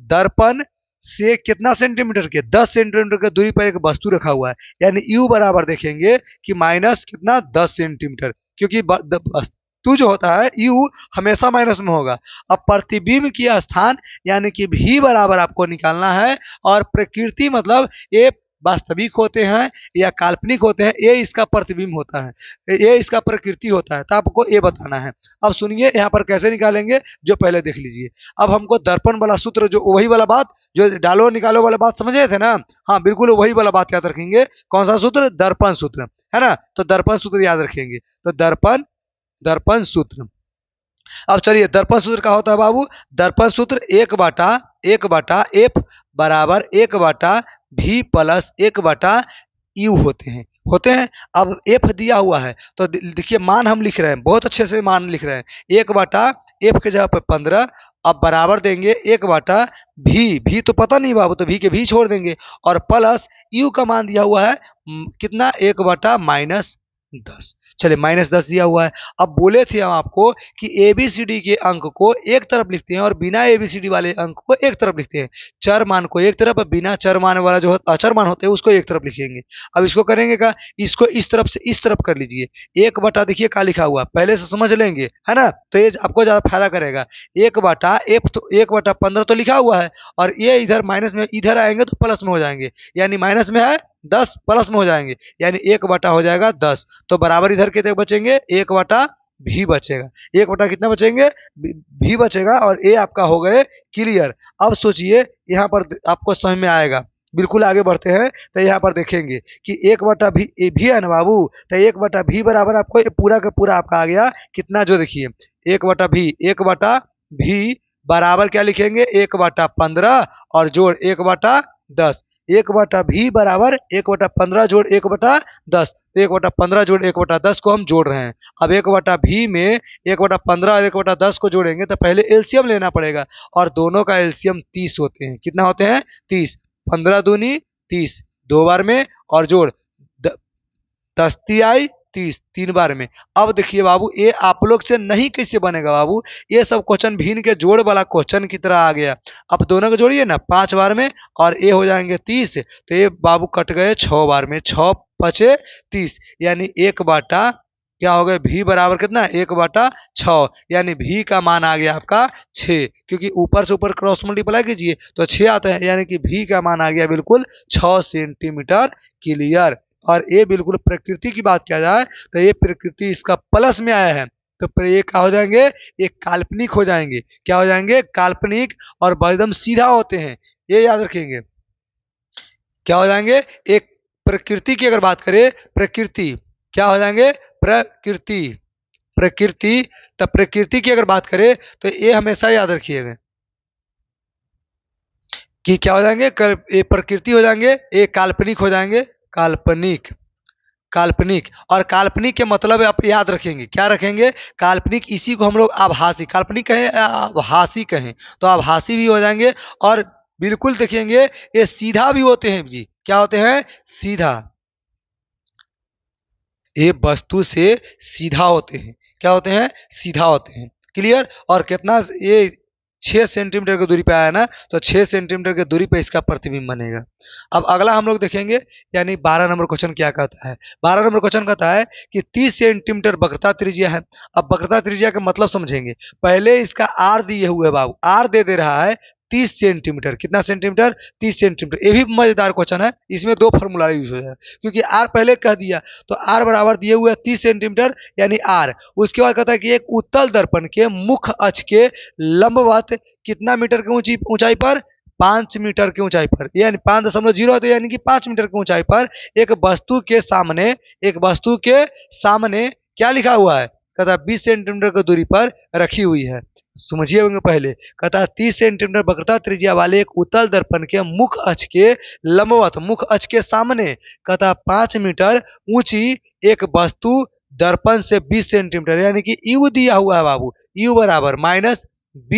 दर्पण से कितना सेंटीमीटर के, 10 सेंटीमीटर की दूरी पर एक वस्तु रखा हुआ है, यानी यू बराबर देखेंगे कि माइनस कितना 10 सेंटीमीटर, क्योंकि वस्तु जो होता है यू हमेशा माइनस में होगा। अब प्रतिबिंब की स्थान यानी कि भी बराबर आपको निकालना है, और प्रकृति मतलब ए वास्तविक होते हैं या काल्पनिक होते हैं, ये इसका प्रतिबिंब होता है, ये इसका प्रकृति होता है, तो आपको ये बताना है। अब सुनिए यहाँ पर कैसे निकालेंगे, जो पहले देख लीजिए। अब हमको दर्पण वाला सूत्र, जो वही वाला बात, जो डालो निकालो वाला बात समझे थे ना, हाँ बिल्कुल वही वाला बात याद रखेंगे। कौन सा सूत्र, दर्पण सूत्र है ना, तो दर्पण सूत्र याद रखेंगे, तो दर्पण सूत्र। अब चलिए दर्पण सूत्र क्या होता है बाबू, दर्पण सूत्र 1/1 एफ बराबर 1/v प्लस 1/u होते हैं। अब एफ दिया हुआ है, तो देखिए मान हम लिख रहे हैं, बहुत अच्छे से मान लिख रहे हैं, 1/f के जगह पे 15, अब बराबर देंगे 1/v तो पता नहीं बाबू, तो v के v छोड़ देंगे, और प्लस u का मान दिया हुआ है कितना, 1/-10। चलिए -10 दिया हुआ है। अब बोले थे हम आपको कि एबीसीडी के अंक को एक तरफ लिखते हैं और बिना एबीसीडी वाले अंक को एक तरफ लिखते हैं। चर मान को एक तरफ, बिना चर मान वाला जो अचर मान होते हैं उसको एक तरफ लिखेंगे। अब इसको करेंगे क्या, इसको इस तरफ से इस तरफ कर लीजिए। 1/, देखिए क्या लिखा हुआ पहले से समझ लेंगे, है ना, तो ये आपको ज्यादा फायदा करेगा। 1/f तो 1/15 तो लिखा हुआ है, और ये इधर माइनस में, इधर आएंगे तो प्लस में हो जाएंगे, यानी माइनस में है 10 प्लस में हो जाएंगे, यानी 1/, हो जाएगा 10, तो बराबर इधर कितने बचेंगे, 1/v बचेगा। 1/ कितना बचेंगे, v बचेगा, और ये आपका हो गए क्लियर। अब सोचिए यहाँ पर आपको समझ में आएगा। बिल्कुल आगे बढ़ते हैं, तो यहाँ पर देखेंगे कि 1/v भी है ना बाबू, तो 1/v बराबर आपको ये पूरा का पूरा आपका आ गया कितना, जो देखिए 1/v बराबर क्या लिखेंगे, 1/15 और जोड़ 1/10। 1/v बराबर 1/15 जोड़ 1/10, तो 1/15 जोड़ 1/10 को हम जोड़ रहे हैं। अब 1/v में 1/15 और 1/10 को जोड़ेंगे, तो पहले एलसीएम लेना पड़ेगा, और दोनों का एलसीएम 30 होते हैं। कितना होते हैं, 30। 15 दूनी 30 दो बार में, और जोड़ 10 तिहाई 30 तीन बार में। अब देखिए बाबू, ये आप लोग से नहीं कैसे बनेगा बाबू, ये सब क्वेश्चन भिन्न के जोड़ वाला क्वेश्चन की तरह आ गया। अब दोनों को जोड़िए ना 5 बार में, और ये हो जाएंगे 30, तो ये बाबू कट गए 6 बार में, 6 5 30, यानी 1/, क्या हो गया, v बराबर कितना, 1/6, यानी v का मान आ गया आपका 6, क्योंकि ऊपर से ऊपर क्रॉस मल्टीप्लाई कीजिए तो 6 आता है, यानी कि v का मान आ गया बिल्कुल 6 सेंटीमीटर क्लियर। और ये बिल्कुल प्रकृति की बात किया जाए तो ये प्रकृति इसका प्लस में आया है, तो ये क्या हो जाएंगे, ये काल्पनिक हो जाएंगे। क्या हो जाएंगे, काल्पनिक, और एकदम सीधा होते हैं, ये याद रखेंगे। क्या हो जाएंगे, एक प्रकृति की अगर बात करें, प्रकृति क्या हो जाएंगे, प्रकृति तब प्रकृति की अगर बात करें तो ये हमेशा याद रखिएगा कि क्या हो जाएंगे, ये प्रकृति हो जाएंगे, ये काल्पनिक हो जाएंगे, काल्पनिक। और काल्पनिक के मतलब आप याद रखेंगे, क्या रखेंगे, काल्पनिक, इसी को हम लोग आभासी, काल्पनिक कहें आभासी कहें तो आभासी भी हो जाएंगे। और बिल्कुल देखेंगे ये सीधा भी होते हैं जी, क्या होते हैं, सीधा, ये वस्तु से सीधा होते हैं। क्या होते हैं, सीधा होते हैं। क्लियर। और कितना, ये 6 सेंटीमीटर की दूरी पे आया ना, तो 6 सेंटीमीटर की दूरी पे इसका प्रतिबिंब बनेगा। अब अगला हम लोग देखेंगे, यानी 12 नंबर क्वेश्चन क्या कहता है। 12 नंबर क्वेश्चन कहता है कि 30 सेंटीमीटर वक्रता त्रिज्या है। अब वक्रता त्रिज्या का मतलब समझेंगे, पहले इसका आर दिए हुए बाबू, आर दे रहा है 30 सेंटीमीटर। कितना सेंटीमीटर, 30 सेंटीमीटर। ये भी मजेदार क्वेश्चन है, इसमें 2 फॉर्मूला यूज हो जाए, क्योंकि आर पहले कह दिया, तो आर बराबर दिए हुए 30 सेंटीमीटर यानी आर। उसके बाद कहता है कि एक उत्तल दर्पण के मुख्य अक्ष के लंबवत कितना मीटर की ऊंचाई पर, 5 मीटर की ऊंचाई पर, यानी 5.0 तो यानी कि 5 मीटर की ऊंचाई पर एक वस्तु के सामने क्या लिखा हुआ है? कहता 20 सेंटीमीटर की दूरी पर रखी हुई है। समझिए होंगे पहले। कहता 30 सेंटीमीटर वक्रता त्रिज्या वाले एक उत्तल दर्पण के मुख अक्ष के लंबवत, मुख अक्ष के सामने कहता 5 मीटर ऊंची एक वस्तु दर्पण से 20 सेंटीमीटर, यानी कि यू दिया हुआ है बाबू, यू बराबर -20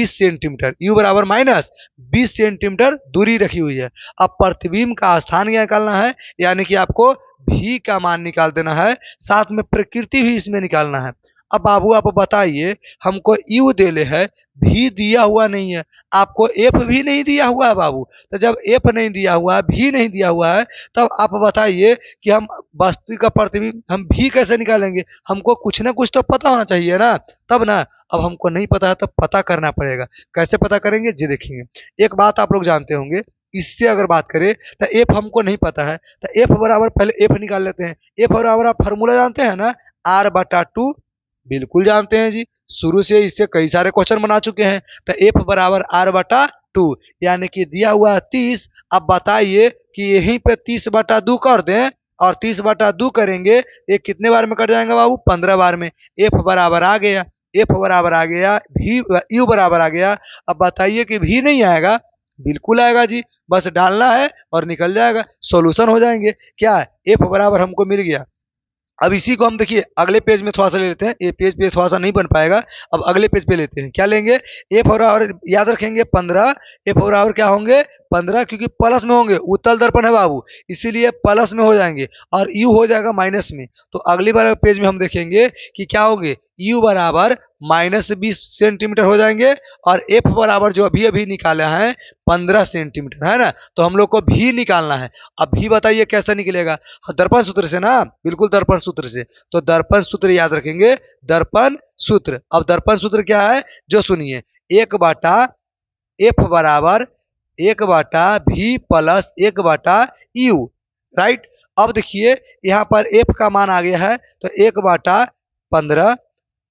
सेंटीमीटर, यू बराबर -20 सेंटीमीटर दूरी रखी हुई है। अब प्रतिबिंब का स्थान क्या निकालना है, यानी कि आपको भी का मान निकाल देना है, साथ में प्रकृति भी इसमें निकालना है। अब बाबू आप बताइए, हमको यू देले है, भी दिया हुआ नहीं है, आपको एफ भी नहीं दिया हुआ है बाबू। तो जब एफ नहीं दिया हुआ है, भी नहीं दिया हुआ है, तब आप बताइए कि हम वस्तु का प्रतिबिंब हम भी कैसे निकालेंगे? हमको कुछ ना कुछ तो पता होना चाहिए ना, तब ना। अब हमको नहीं पता है तो पता करना पड़ेगा। कैसे पता करेंगे जी देखेंगे। एक बात आप लोग जानते होंगे, इससे अगर बात करें तो एफ हमको नहीं पता है, तो एफ बराबर पहले एफ निकाल लेते हैं। एफ बराबर आप फार्मूला जानते हैं ना, r/2। बिल्कुल जानते हैं जी, शुरू से इससे कई सारे क्वेश्चन बना चुके हैं। तो एफ बराबर r/2, यानी कि दिया हुआ है 30। अब बताइए कि यहीं पे 30/2 कर दें, और 30/2 करेंगे, ये कितने बार में कट जाएंगे बाबू? 15 बार में। एफ बराबर आ गया, एफ बराबर आ गया, भी यू बराबर आ गया। अब बताइए कि भी नहीं आएगा? बिल्कुल आएगा जी, बस डालना है और निकल जाएगा, सॉल्यूशन हो जाएंगे। क्या एफ बराबर हमको मिल गया। अब इसी को हम देखिए अगले पेज में थोड़ा सा ले लेते हैं, ये पेज पे थोड़ा सा नहीं बन पाएगा। अब अगले पेज पे लेते हैं, क्या लेंगे? एफ बराबर याद रखेंगे 15, एफ बराबर क्या होंगे? 15, क्योंकि प्लस में होंगे, उत्तल दर्पण है बाबू, इसीलिए प्लस में हो जाएंगे, और यू हो जाएगा माइनस में। तो अगली बार पेज में हम देखेंगे कि क्या होंगे, यू बराबर -20 सेंटीमीटर हो जाएंगे, और एफ बराबर जो अभी अभी निकाला है 15 सेंटीमीटर, है ना। तो हम लोग को भी निकालना है। अब भी बताइए कैसे निकलेगा? दर्पण सूत्र से ना, बिल्कुल दर्पण सूत्र से। तो दर्पण सूत्र याद रखेंगे, दर्पण सूत्र। अब दर्पण सूत्र क्या है जो सुनिए, 1/f बराबर 1/v प्लस 1/u, राइट। अब देखिए यहाँ पर f का मान आ गया है, तो 1/15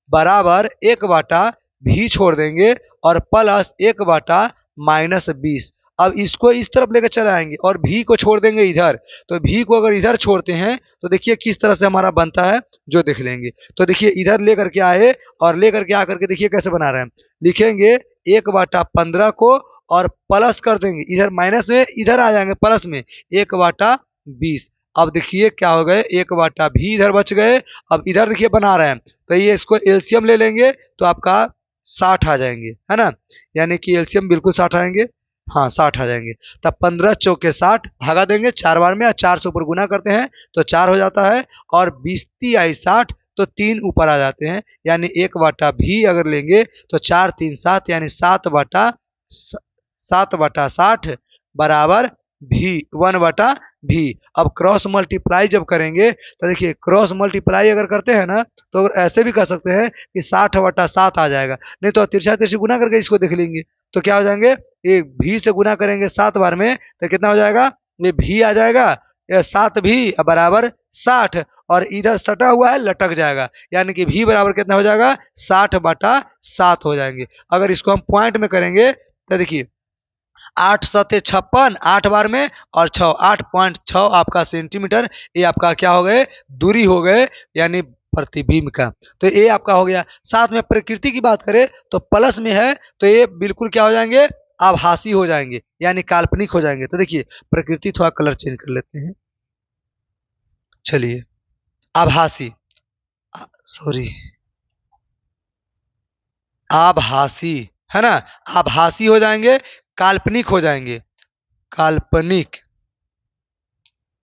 बराबर 1/v छोड़ देंगे, और प्लस 1/-20। अब इसको इस तरफ लेकर चले आएंगे और v को छोड़ देंगे इधर। तो v को अगर इधर छोड़ते हैं तो देखिए किस तरह से हमारा बनता है, जो देख लेंगे। तो देखिए इधर लेकर के आए, और लेकर के आकर के देखिए कैसे बना रहे हैं। लिखेंगे 1/15 को, और प्लस कर देंगे इधर, माइनस में इधर आ जाएंगे प्लस में 1/20। अब देखिए क्या हो गए, 1/v इधर बच गए। अब इधर देखिए बना रहे हैं, तो ये इसको एलसीएम ले लेंगे तो आपका 60 आ जाएंगे, है ना। यानी कि एलसीएम बिल्कुल 60 आएंगे, हाँ 60 आ जाएंगे। तब 15 चौके 60 भागा देंगे 4 बार में, 4 से ऊपर गुना करते हैं तो 4 हो जाता है, और 20 आई 60 तो 3 ऊपर आ जाते हैं, यानी 1/v अगर लेंगे तो 4 3 7, यानी 7/60 बराबर भी 1/v। अब क्रॉस मल्टीप्लाई जब करेंगे तो देखिए क्रॉस मल्टीप्लाई अगर करते हैं ना, तो अगर ऐसे भी कर सकते हैं कि 60/7 आ जाएगा, नहीं तो तिरछा तिरछी गुना करके इसको देख लेंगे तो क्या हो जाएंगे, ये भी से गुना करेंगे 7 बार में तो कितना हो जाएगा, ये भी आ जाएगा, ये 7 भी बराबर 60, और इधर सटा हुआ है लटक जाएगा, यानी कि भी बराबर कितना हो जाएगा, 60/7 हो जाएंगे। अगर इसको हम पॉइंट में करेंगे तो देखिए 8 सते 56, 8 बार में, और 6 8.6 आपका सेंटीमीटर, ये आपका क्या हो गए, दूरी हो गए, यानी प्रतिबिंब का। तो ये आपका हो गया। साथ में प्रकृति की बात करें तो प्लस में है, तो ये बिल्कुल क्या हो जाएंगे, आभासी हो जाएंगे, यानी काल्पनिक हो जाएंगे। तो देखिए प्रकृति, थोड़ा कलर चेंज कर लेते हैं, चलिए आभासी, सॉरी आभासी, है ना, आभासी हो जाएंगे, काल्पनिक हो जाएंगे, काल्पनिक,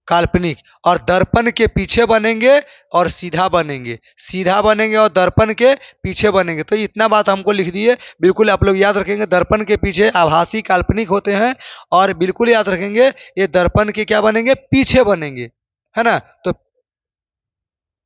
काल्पनिक। और दर्पण के पीछे बनेंगे और सीधा बनेंगे, सीधा बनेंगे और दर्पण के पीछे बनेंगे। तो इतना बात हमको लिख दिए, बिल्कुल आप लोग याद रखेंगे। दर्पण के पीछे आभासी काल्पनिक होते हैं, और बिल्कुल याद रखेंगे ये दर्पण के क्या बनेंगे, पीछे बनेंगे, है ना। तो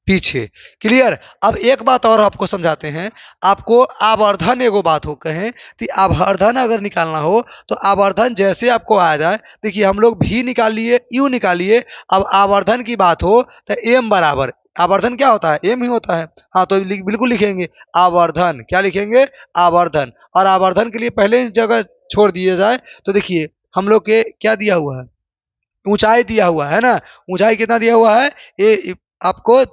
पीछे, क्लियर। अब एक बात और आपको समझाते हैं, आपको आवर्धन एगो बात हो कहें कि आवर्धन अगर निकालना हो तो आवर्धन जैसे आपको आ जाए, देखिए हम लोग भी निकाल लिए, यू निकालिए। अब आवर्धन की बात हो तो एम बराबर, आवर्धन क्या होता है, एम ही होता है, हाँ तो बिल्कुल लिखेंगे आवर्धन, क्या लिखेंगे, आवर्धन। और आवर्धन के लिए पहले इस जगह छोड़ दिया जाए तो देखिए हम लोग के क्या दिया हुआ है, ऊंचाई दिया हुआ है ना, ऊंचाई कितना दिया हुआ है, ये आपको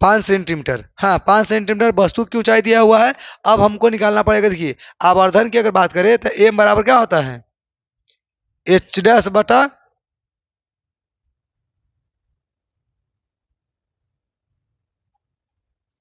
5 सेंटीमीटर, हाँ 5 सेंटीमीटर वस्तु की ऊंचाई दिया हुआ है। अब हमको निकालना पड़ेगा, देखिए आवर्धन की अगर बात करें तो एम बराबर क्या होता है, एच डैश बटा,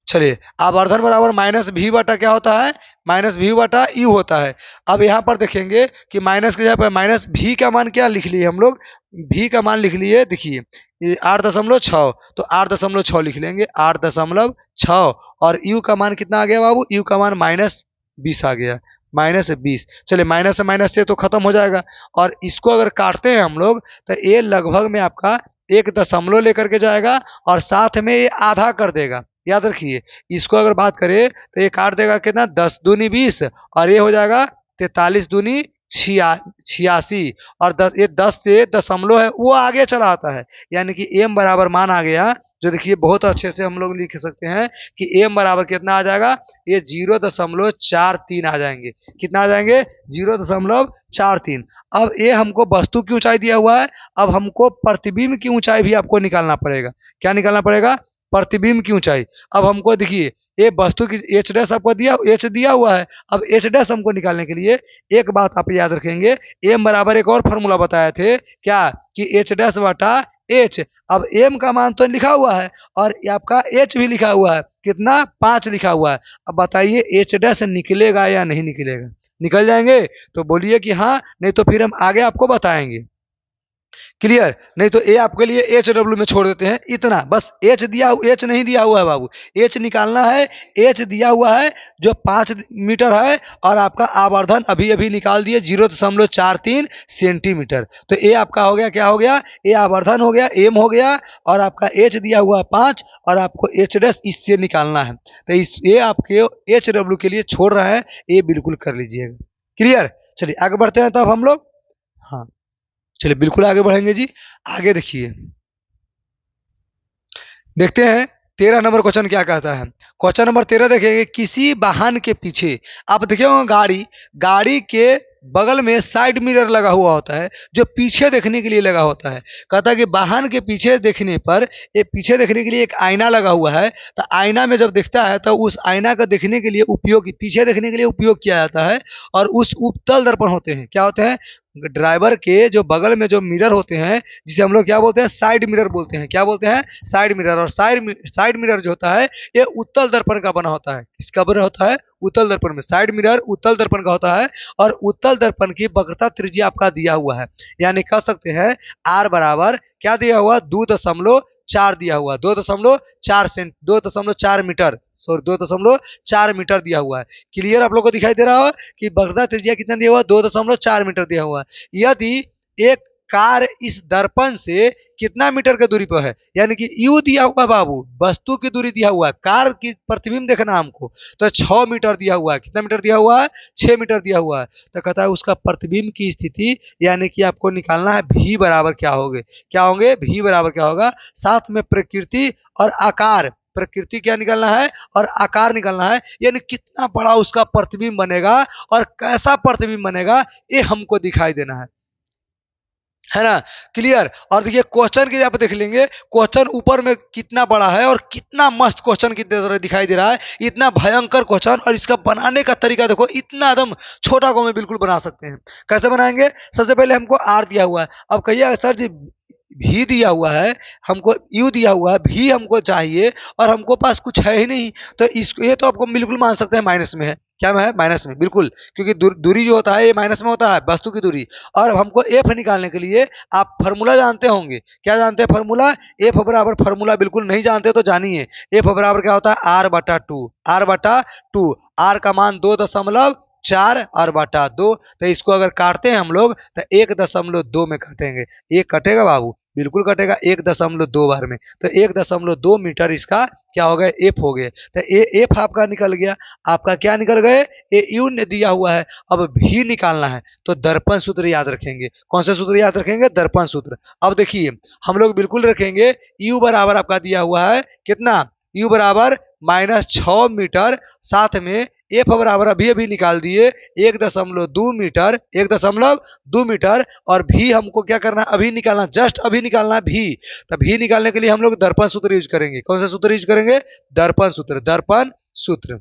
चलिए आवर्धन बराबर माइनस भी बटा क्या होता है, माइनस भी बटा यू होता है। अब यहाँ पर देखेंगे कि माइनस के जगह पर माइनस भी का मान क्या लिख लिए हम लोग, भी का मान लिख लिए, देखिए ये 8.6, तो 8.6 लिख लेंगे, 8.6, और यू का मान कितना आ गया बाबू, यू का मान -20 आ गया, -20। चलिए माइनस से तो खत्म हो जाएगा, और इसको अगर काटते हैं हम लोग तो ये लगभग में आपका 1 दशमलव लेकर के जाएगा, और साथ में ये आधा कर देगा, याद रखिए। इसको अगर बात करें तो ये काट देगा कितना, 10 दूनी 20, और ये हो जाएगा 43 दूनी 86, और 10 से दशमलव है वो आगे चला आता है, यानी कि एम बराबर मान आ गया, जो देखिए बहुत अच्छे से हम लोग लिख सकते हैं कि एम बराबर कितना आ जाएगा, ये 0.43 आ जाएंगे, कितना आ जाएंगे, 0.43। अब ये हमको वस्तु की ऊंचाई दिया हुआ है, अब हमको प्रतिबिंब की ऊंचाई भी आपको निकालना पड़ेगा, क्या निकालना पड़ेगा, प्रतिबिंब की ऊंचाई। अब हमको देखिए ये वस्तु की एच डैश आपको दिया हुआ है, अब एच डैश हमको निकालने के लिए एक बात आप याद रखेंगे, एम बराबर एक और फॉर्मूला बताए थे क्या, कि एच डैश बटा एच। अब एम का मान तो लिखा हुआ है और ये आपका एच भी लिखा हुआ है, कितना, 5 लिखा हुआ है। अब बताइए एच डैश निकलेगा या नहीं निकलेगा, निकल जाएंगे तो बोलिए कि हाँ, नहीं तो फिर हम आगे आपको बताएंगे। क्लियर, नहीं तो ए आपके लिए एच डब्ल्यू में छोड़ देते हैं, इतना बस, एच नहीं दिया हुआ है बाबू, एच निकालना है। एच दिया हुआ है जो 5 मीटर है, और आपका आवर्धन अभी अभी निकाल दिए 0.43 सेंटीमीटर, तो ए आपका हो गया, क्या हो गया, ए आवर्धन हो गया, एम हो गया, और आपका एच दिया हुआ 5, और आपको एच डैश इससे निकालना है, तो इस ये आपके एच डब्ल्यू के लिए छोड़ रहा है, ये बिल्कुल कर लीजिएगा। क्लियर, चलिए आगे बढ़ते हैं तब हम लोग। हाँ चलिए बिल्कुल आगे बढ़ेंगे जी। आगे देखिए, देखते हैं 13 नंबर क्वेश्चन क्या कहता है। क्वेश्चन नंबर 13 देखेंगे, किसी वाहन के पीछे, आप देखे होंगे गाड़ी, गाड़ी के बगल में साइड मिरर लगा हुआ होता है, जो पीछे देखने के लिए लगा होता है। कहता है कि वाहन के पीछे देखने पर, ये पीछे देखने के लिए एक आईना लगा हुआ है, तो आईना में जब देखता है तो उस आईना का देखने के लिए उपयोग, पीछे देखने के लिए उपयोग किया जाता है, और उस उपतल दर्पण होते हैं, क्या होते हैं, ड्राइवर के जो बगल में जो मिरर होते हैं, जिसे हम लोग क्या बोलते हैं, साइड मिरर बोलते हैं, क्या बोलते हैं, साइड मिरर। और साइड मिरर जो होता है ये उत्तल दर्पण का बना होता है, किसका बना होता है, उत्तल दर्पण में, साइड मिरर उत्तल दर्पण का होता है, और उत्तल दर्पण की वक्रता त्रिज्या आपका दिया हुआ है, यानी कह सकते हैं आर बराबर क्या दिया हुआ, 2.4 दिया हुआ, 2.4 मीटर, सॉरी 2.4 मीटर दिया हुआ है। क्लियर आप लोग को दिखाई दे रहा हो कि वक्रता त्रिज्या कितना दिया हुआ, 2.4 मीटर दिया हुआ है। यदि एक कार इस दर्पण से कितना मीटर की दूरी पर है, यानी कि यू दिया हुआ बाबू, वस्तु की दूरी दिया हुआ है, कार की प्रतिबिंब देखना हमको, तो 6 मीटर दिया हुआ है, कितना मीटर दिया हुआ है, 6 मीटर दिया हुआ है। तो कहता है उसका प्रतिबिंब की स्थिति, यानी कि आपको निकालना है भी बराबर क्या होंगे, क्या होंगे, भी बराबर क्या होगा, साथ में प्रकृति और आकार, प्रकृति क्या निकालना है और आकार निकालना है, यानी कितना बड़ा उसका प्रतिबिंब बनेगा और कैसा प्रतिबिंब बनेगा, ये हमको दिखाई देना है ना। क्लियर, और देखिए क्वेश्चन के यहाँ पे देख लेंगे, क्वेश्चन ऊपर में कितना बड़ा है और कितना मस्त क्वेश्चन की तरह दिखाई दे रहा है, इतना भयंकर क्वेश्चन, और इसका बनाने का तरीका देखो, इतना एकदम छोटा को में बिल्कुल बना सकते हैं। कैसे बनाएंगे, सबसे पहले हमको आर दिया हुआ है, अब कहिए सर जी भी दिया हुआ है, हमको यू दिया हुआ है, भी हमको चाहिए, और हमको पास कुछ है ही नहीं, तो इसको, ये तो आपको बिल्कुल मान सकते हैं माइनस में है, क्या है, माइनस में, बिल्कुल, क्योंकि दूरी जो होता है ये माइनस में होता है, वस्तु की दूरी। और हमको एफ निकालने के लिए आप फार्मूला जानते होंगे, क्या जानते हैं फार्मूला, एफ बराबर, फार्मूला बिल्कुल नहीं जानते तो जानिए, एफ बराबर क्या होता है, r/2, r/2, आर का मान 2.4 और बटा 2, तो इसको अगर काटते हैं हम लोग तो 1.2 में काटेंगे, ये कटेगा बाबू, बिल्कुल कटेगा 1.2 बार में, तो 1.2 मीटर इसका क्या हो गया, एफ हो गए, तो एफ आपका निकल गया, आपका क्या निकल गए, ए यू ने दिया हुआ है। अब भी निकालना है तो दर्पण सूत्र याद रखेंगे, कौन सा सूत्र याद रखेंगे, दर्पण सूत्र। अब देखिए हम लोग बिल्कुल रखेंगे, यू बराबर आपका दिया हुआ है कितना, यू बराबर -6 मीटर, साथ में एफ बराबर अभी अभी निकाल दिए 1.2 मीटर, 1.2 मीटर। और भी हमको क्या करना, अभी निकालना, जस्ट अभी निकालना भी। तो भी निकालने के लिए हम लोग दर्पण सूत्र यूज करेंगे। कौन सा सूत्र यूज करेंगे? दर्पण सूत्र, दर्पण सूत्र।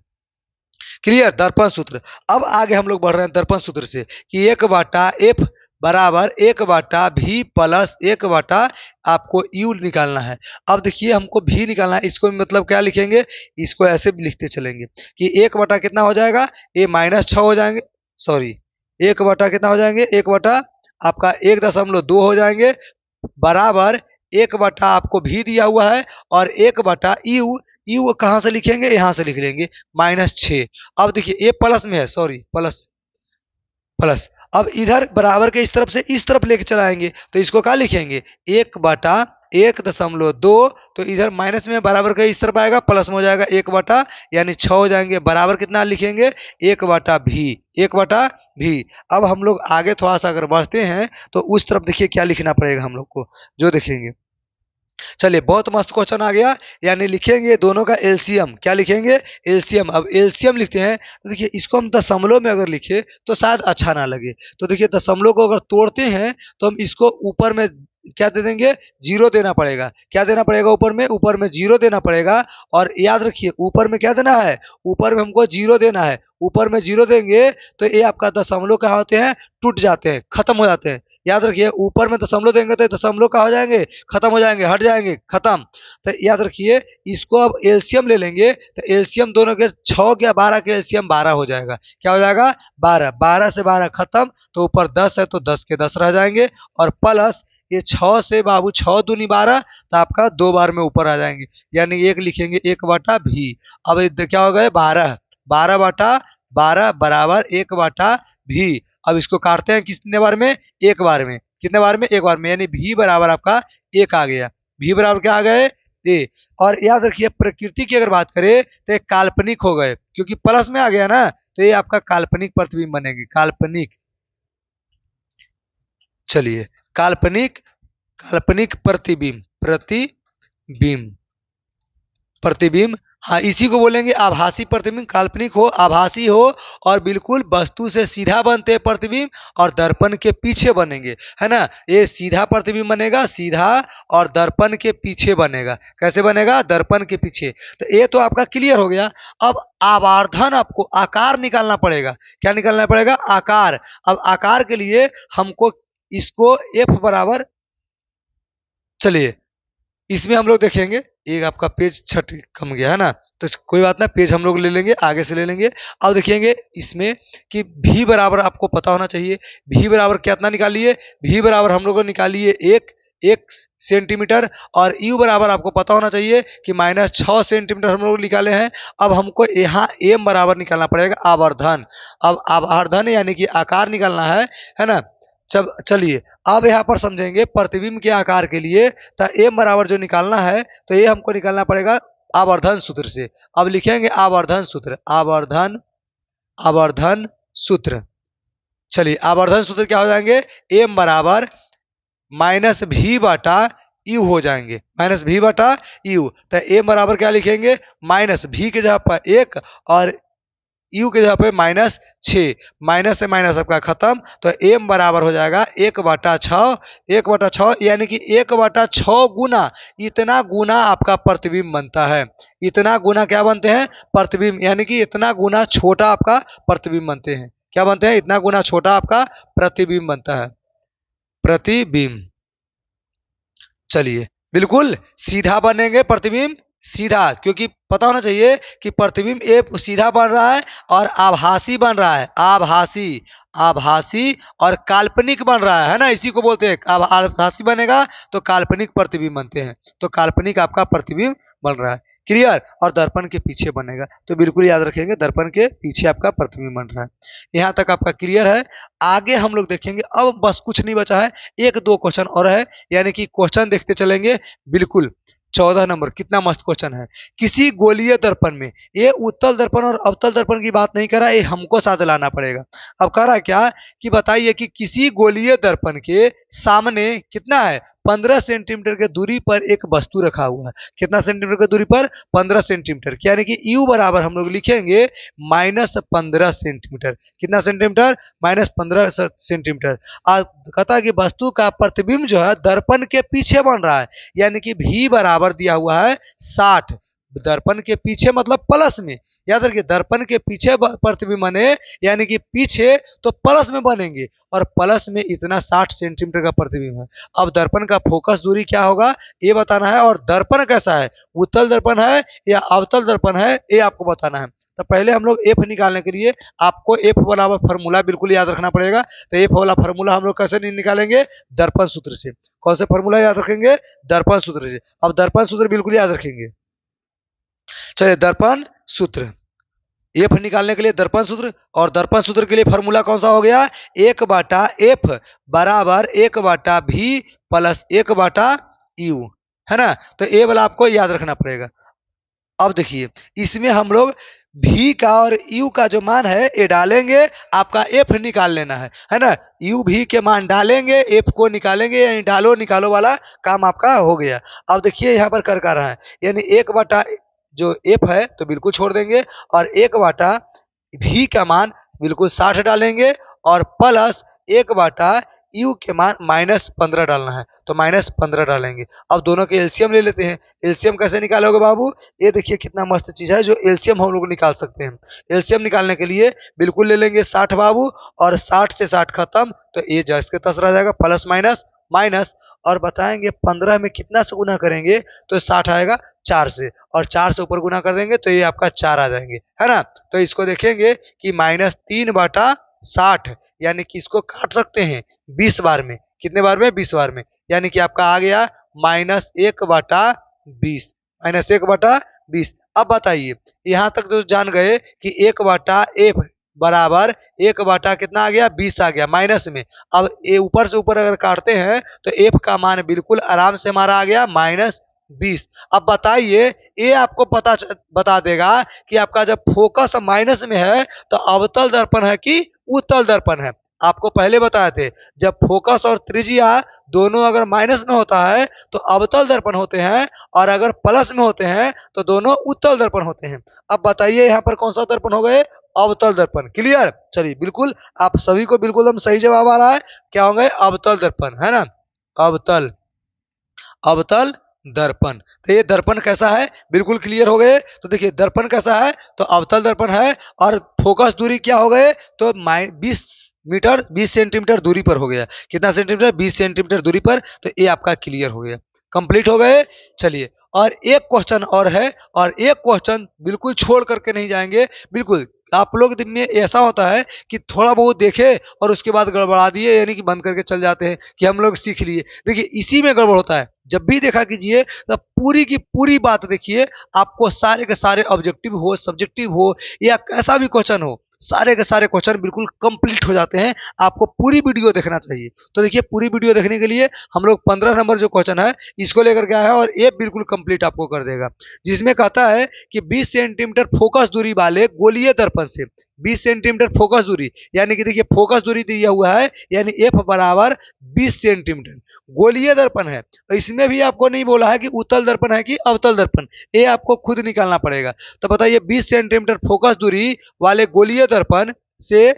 क्लियर, दर्पण सूत्र। अब आगे हम लोग बढ़ रहे हैं दर्पण सूत्र से कि 1/f बराबर 1/v प्लस 1/ आपको u निकालना है। अब देखिए हमको भी निकालना है, इसको मतलब क्या लिखेंगे, इसको ऐसे भी लिखते चलेंगे कि 1/ कितना हो जाएगा, ये -6 हो जाएंगे, सॉरी 1/ कितना हो जाएंगे, 1/ आपका 1.2 हो जाएंगे, बराबर 1/ आपको भी दिया हुआ है और 1/u। यू कहाँ से लिखेंगे, यहाँ से लिख लेंगे -6। अब देखिए ये प्लस में है, सॉरी प्लस प्लस। अब इधर बराबर के इस तरफ से इस तरफ लेके चलाएंगे तो इसको क्या लिखेंगे, 1/1.2। तो इधर माइनस में बराबर का इस तरफ आएगा, प्लस में हो जाएगा 1/ यानी 6 हो जाएंगे, बराबर कितना लिखेंगे, 1/v, 1/v। अब हम लोग आगे थोड़ा सा अगर बढ़ते हैं तो उस तरफ देखिए क्या लिखना पड़ेगा हम लोग को, जो देखेंगे। चलिए बहुत मस्त क्वेश्चन आ गया, यानी लिखेंगे दोनों का एलसीएम। क्या लिखेंगे, एलसीएम। अब एलसीएम लिखते हैं तो देखिए इसको हम दशमलव में अगर लिखे तो शायद अच्छा ना लगे, तो देखिए दशमलव को अगर तोड़ते हैं तो हम इसको ऊपर में क्या दे देंगे, 0 देना पड़ेगा। क्या देना पड़ेगा ऊपर में 0 देना पड़ेगा। और याद रखिए ऊपर में क्या देना है, ऊपर में हमको 0 देना है। ऊपर में 0 देंगे तो ये आपका दशमलव क्या होते हैं, टूट जाते हैं, खत्म हो जाते हैं। याद रखिए ऊपर में दशमलव देंगे तो दशमलव क्या हो जाएंगे, खत्म हो जाएंगे, हट जाएंगे, खत्म। तो याद रखिए इसको अब एलसीएम ले लेंगे तो एलसीएम दोनों के 6 या 12 के एलसीएम 12 हो जाएगा। क्या हो जाएगा, 12। 12 से 12 खत्म, तो ऊपर 10 है तो 10 के 10 रह जाएंगे। और प्लस ये 6 से बाबू 6 दूनी 12, तो आपका 2 बार में ऊपर आ जाएंगे, यानी एक लिखेंगे 1/v। अब क्या हो गए 12, 12/12 बराबर 1/v। अब इसको काटते हैं कितने बार में, एक बार में। कितने बार में, एक बार में, यानी v बराबर आपका 1 आ गया। v बराबर क्या आ गए, ए। और याद रखिए प्रकृति की अगर बात करें तो ये काल्पनिक हो गए, क्योंकि प्लस में आ गया ना, तो ये आपका काल्पनिक प्रतिबिंब बनेंगे, काल्पनिक। चलिए काल्पनिक, काल्पनिक प्रतिबिंब, प्रतिबिंब, प्रतिबिंब। हाँ इसी को बोलेंगे आभासी प्रतिबिंब। काल्पनिक हो, आभासी हो और बिल्कुल वस्तु से सीधा बनते हैं प्रतिबिंब और दर्पण के पीछे बनेंगे, है ना। ये सीधा प्रतिबिंब बनेगा, सीधा, और दर्पण के पीछे बनेगा। कैसे बनेगा, दर्पण के पीछे। तो ये तो आपका क्लियर हो गया। अब आवर्धन आपको आकार निकालना पड़ेगा। क्या निकालना पड़ेगा, आकार। अब आकार के लिए हमको इसको f बराबर, चलिए इसमें हम लोग देखेंगे, एक आपका पेज छट कम गया है ना, तो कोई बात ना, पेज हम लोग ले लेंगे, आगे से ले लेंगे। अब देखेंगे इसमें कि v बराबर आपको पता होना चाहिए। v बराबर कितना निकालिए, v बराबर हम लोगों ने निकालिए 1 सेंटीमीटर। और u बराबर आपको पता होना चाहिए कि -6 सेंटीमीटर हम लोग निकाले हैं। अब हमको यहाँ m बराबर निकालना पड़ेगा, आवर्धन। अब आवर्धन यानी कि आकार निकालना है ना। चलिए अब यहाँ पर समझेंगे प्रतिबिंब के आकार के लिए, तो m बराबर जो निकालना है तो ये हमको निकालना पड़ेगा आवर्धन सूत्र से। अब लिखेंगे आवर्धन सूत्र, आवर्धन, आवर्धन सूत्र। चलिए आवर्धन सूत्र क्या हो जाएंगे, m बराबर -v/u हो जाएंगे, -v/u। तो m बराबर क्या लिखेंगे, -v के जगह पर 1 और u के जगह पे -6, माइनस से माइनस आपका खत्म। तो m बराबर हो जाएगा 1/6, 1/6 यानी कि 1/6 गुना, इतना गुना आपका प्रतिबिंब बनता है। इतना गुना क्या बनते हैं, प्रतिबिंब, यानी कि इतना गुना छोटा आपका प्रतिबिंब बनते हैं। क्या बनते हैं, इतना गुना छोटा आपका प्रतिबिंब बनता है, प्रतिबिंब। चलिए बिल्कुल सीधा बनेंगे प्रतिबिंब, सीधा, क्योंकि पता होना चाहिए कि प्रतिबिंब ये सीधा बन रहा है और आभासी बन रहा है, आभासी, आभासी और काल्पनिक बन रहा है ना, इसी को बोलते हैं। आभासी बनेगा तो काल्पनिक प्रतिबिंब बनते हैं, तो काल्पनिक आपका प्रतिबिंब बन रहा है, क्लियर। और दर्पण के पीछे बनेगा, तो बिल्कुल याद रखेंगे दर्पण के पीछे आपका प्रतिबिंब बन रहा है। यहाँ तक आपका क्लियर है। आगे हम लोग देखेंगे, अब बस कुछ नहीं बचा है, 1-2 क्वेश्चन और है, यानी कि क्वेश्चन देखते चलेंगे। बिल्कुल 14 नंबर, कितना मस्त क्वेश्चन है। किसी गोलीय दर्पण में, ये उत्तल दर्पण और अवतल दर्पण की बात नहीं कर रहा, ये हमको साथ लाना पड़ेगा। अब कह रहा क्या कि बताइए कि किसी गोलीय दर्पण के सामने कितना है, 15 सेंटीमीटर के दूरी पर एक वस्तु रखा हुआ है। कितना सेंटीमीटर की दूरी पर? 15 सेंटीमीटर, यानी कि U बराबर हम लोग लिखेंगे -15 सेंटीमीटर। कितना सेंटीमीटर? -15 सेंटीमीटर। कहता है कि वस्तु का प्रतिबिंब जो है दर्पण के पीछे बन रहा है, यानी कि V बराबर दिया हुआ है 60। दर्पण के पीछे मतलब प्लस में, याद रखिए दर्पण के पीछे प्रतिबिंब बने यानी कि पीछे तो प्लस में बनेंगे, और प्लस में इतना 60 सेंटीमीटर का प्रतिबिंब है। अब दर्पण का फोकस दूरी क्या होगा ये बताना है, और दर्पण कैसा है, उत्तल दर्पण है या अवतल दर्पण है, ये आपको बताना है। तो पहले हम लोग एफ निकालने के लिए आपको एफ वाला फार्मूला बिल्कुल याद रखना पड़ेगा। तो एफ वाला फार्मूला हम लोग कैसे निकालेंगे? दर्पण सूत्र से। कौन से फार्मूला याद रखेंगे? दर्पण सूत्र से। अब दर्पण सूत्र बिल्कुल याद रखेंगे। चलिए दर्पण सूत्र, एफ निकालने के लिए दर्पण सूत्र, और दर्पण सूत्र के लिए फार्मूला कौन सा हो गया? 1/f बराबर 1/v प्लस 1/u, है ना। तो ये वाला आपको याद रखना पड़ेगा। अब देखिए इसमें हम लोग v का और u का जो मान है ये डालेंगे, आपका f निकाल लेना है ना। u v के मान डालेंगे, f को निकालेंगे, यानी डालो निकालो वाला काम आपका हो गया। अब देखिए यहाँ पर कर रहा है, यानी 1/ जो f है तो बिल्कुल छोड़ देंगे, और 1/v का मान बिल्कुल 60 डालेंगे, और प्लस 1/u के मान -15 डालना है, तो -15 डालेंगे। अब दोनों के एलसीएम ले लेते हैं। एलसीएम कैसे निकालोगे बाबू? ये देखिए कितना मस्त चीज है जो एलसीएम हम लोग निकाल सकते हैं। एलसीएम निकालने के लिए बिल्कुल ले लेंगे 60 बाबू, और 60 से 60 खत्म, तो ये जैसे के तस रह जाएगा, प्लस माइनस माइनस, और बताएंगे 15 में कितना से गुना करेंगे तो 60 आएगा 4 से, और 4 से ऊपर गुना कर देंगे तो ये आपका 4 आ जाएंगे, है ना। तो इसको देखेंगे कि -3/60, यानी कि इसको काट सकते हैं 20 बार में। कितने बार में? 20 बार में, यानी कि आपका आ गया -1/20, -1/20। अब बताइए यहाँ तक तो जान गए कि 1/f बराबर 1/ कितना आ गया? 20 आ गया माइनस में। अब ये ऊपर से ऊपर अगर काटते हैं तो f का मान बिल्कुल आराम से हमारा आ गया -20। अब बताइए ये आपको बता देगा कि आपका जब फोकस माइनस में है तो अवतल दर्पण है कि उत्तल दर्पण है। आपको पहले बताए थे जब फोकस और त्रिज्या दोनों अगर माइनस में होता है तो अवतल दर्पण होते हैं, और अगर प्लस में होते हैं तो दोनों उत्तल दर्पण होते हैं। अब बताइए यहाँ पर कौन सा दर्पण हो गए? अवतल दर्पण। क्लियर? चलिए बिल्कुल आप सभी को बिल्कुल हम सही जवाब आ रहा है, क्या होंगे? अवतल दर्पण, है ना। अवतल अवतल दर्पण। तो ये दर्पण कैसा है बिल्कुल क्लियर हो गए। तो देखिए दर्पण कैसा है तो अवतल दर्पण है, और फोकस दूरी क्या हो गए तो 20 सेंटीमीटर दूरी पर हो गया। कितना सेंटीमीटर? 20 सेंटीमीटर दूरी पर। तो ये आपका क्लियर हो गया, कंप्लीट हो गए। चलिए और एक क्वेश्चन और है, और एक क्वेश्चन बिल्कुल छोड़ करके नहीं जाएंगे। बिल्कुल आप लोग दिन में ऐसा होता है कि थोड़ा बहुत देखे और उसके बाद गड़बड़ा दिए, यानी कि बंद करके चल जाते हैं कि हम लोग सीख लिए। देखिए इसी में गड़बड़ होता है। जब भी देखा कीजिए तो पूरी की पूरी बात देखिए, आपको सारे के सारे ऑब्जेक्टिव हो, सब्जेक्टिव हो, या कैसा भी क्वेश्चन हो, सारे के सारे क्वेश्चन बिल्कुल कंप्लीट हो जाते हैं। आपको पूरी वीडियो देखना चाहिए। तो देखिए पूरी वीडियो देखने के लिए हम लोग 15 नंबर जो क्वेश्चन है इसको लेकर के आए हैं, और ये बिल्कुल कंप्लीट आपको कर देगा। जिसमें कहता है कि 20 सेंटीमीटर फोकस दूरी वाले गोलीय दर्पण से, 20 सेंटीमीटर फोकस दूरी, यानी कि देखिए फोकस दूरी दिया हुआ है, यानी f बराबर 20 सेंटीमीटर गोलीय दर्पण है। तो इसमें भी आपको नहीं बोला है कि उत्तल दर्पण है कि अवतल दर्पण, ये आपको खुद निकालना पड़ेगा। तो बताइए 20 सेंटीमीटर फोकस दूरी वाले गोलीय दर्पण से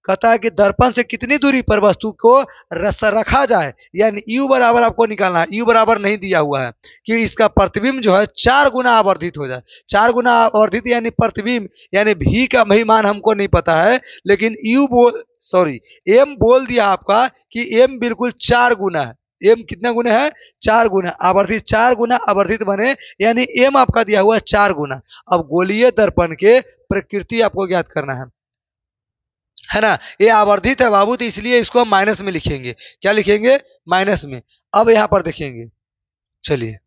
कहता है कि दर्पण से कितनी दूरी पर वस्तु को रखा जाए, यानी u बराबर आपको निकालना है। u बराबर नहीं दिया हुआ है कि इसका प्रतिबिंब जो है 4 गुना आवर्धित हो जाए। 4 गुना आवर्धित यानी प्रतिबिंब, यानी v का भी मान हमको नहीं पता है, लेकिन m बोल दिया आपका कि m बिल्कुल 4 गुना है। m कितना गुना है? 4 गुना आवर्धित, 4 गुना आवर्धित बने, यानी m आपका दिया हुआ है 4 गुना। अब गोलीय दर्पण के प्रकृति आपको ज्ञात करना है ना। ये आवर्धित है बाबू, तो इसलिए इसको हम माइनस में लिखेंगे। क्या लिखेंगे? माइनस में। अब यहां पर देखेंगे, चलिए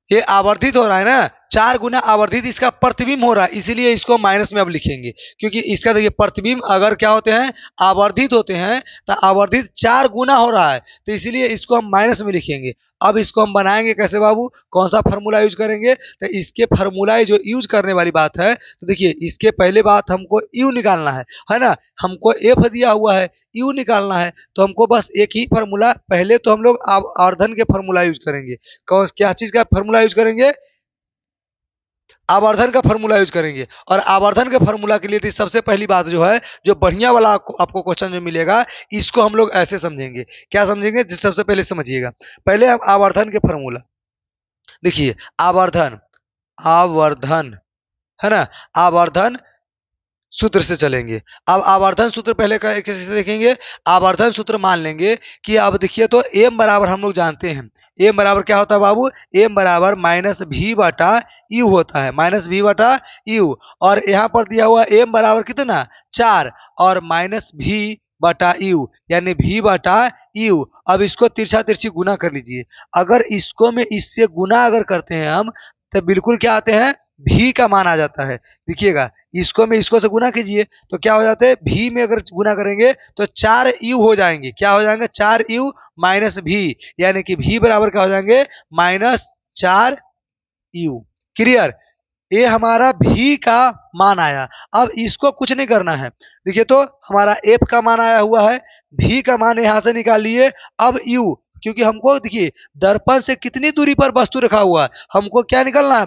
ये आवर्धित हो रहा है ना 4 गुना आवर्धित इसका प्रतिबिंब हो रहा है, इसीलिए इसको माइनस में अब लिखेंगे, क्योंकि इसका देखिए प्रतिबिंब अगर क्या होते हैं, आवर्धित होते हैं, तो आवर्धित 4 गुना हो रहा है, तो इसीलिए इसको हम माइनस में लिखेंगे। अब इसको हम बनाएंगे कैसे बाबू, कौन सा फार्मूला यूज करेंगे, तो इसके फार्मूला जो यूज करने वाली बात है, तो देखिए इसके पहले बात हमको यू निकालना है ना, हमको एफ दिया हुआ है, यू निकालना है, तो हमको बस एक ही फार्मूला, पहले तो हम लोग आवर्धन के फार्मूला यूज करेंगे। कौन क्या चीज का फार्मूला यूज करेंगे, आवर्धन का फार्मूला यूज करेंगे। और आवर्धन के फार्मूला के लिए तो सबसे पहली बात जो है, जो बढ़िया वाला आपको क्वेश्चन जो मिलेगा, इसको हम लोग ऐसे समझेंगे। क्या समझेंगे, सबसे पहले समझिएगा, पहले हम आवर्धन के फार्मूला देखिए, आवर्धन आवर्धन है ना, आवर्धन सूत्र से चलेंगे। अब आवर्धन सूत्र पहले कैसे से देखेंगे, आवर्धन सूत्र मान लेंगे कि अब देखिए तो एम बराबर हम लोग जानते हैं, एम बराबर क्या होता है बाबू, एम बराबर माइनस भी बटा यू होता है, माइनस भी बटा यू। और यहाँ पर दिया हुआ एम बराबर कितना 4 और माइनस भी बटा यू यानी भी बटा यू। अब इसको तिरछा तिरछी गुना कर लीजिए, अगर इसको में इससे गुना अगर करते हैं हम, तो बिल्कुल क्या आते हैं, भी का मान आ जाता है। देखिएगा इसको में इसको से गुना कीजिए तो क्या हो जाता है, भी में अगर गुना करेंगे तो 4 यू हो जाएंगे, क्या हो जाएंगे 4 यू माइनस भी, यानी कि भी बराबर क्या हो जाएंगे -4 यू। क्लियर, ये हमारा भी का मान आया। अब इसको कुछ नहीं करना है, देखिए तो हमारा एफ का मान आया हुआ है, भी का मान यहां से निकाल लिए। अब यू, क्योंकि हमको देखिए दर्पण से कितनी दूरी पर वस्तु रखा हुआ है, हमको क्या निकालना है,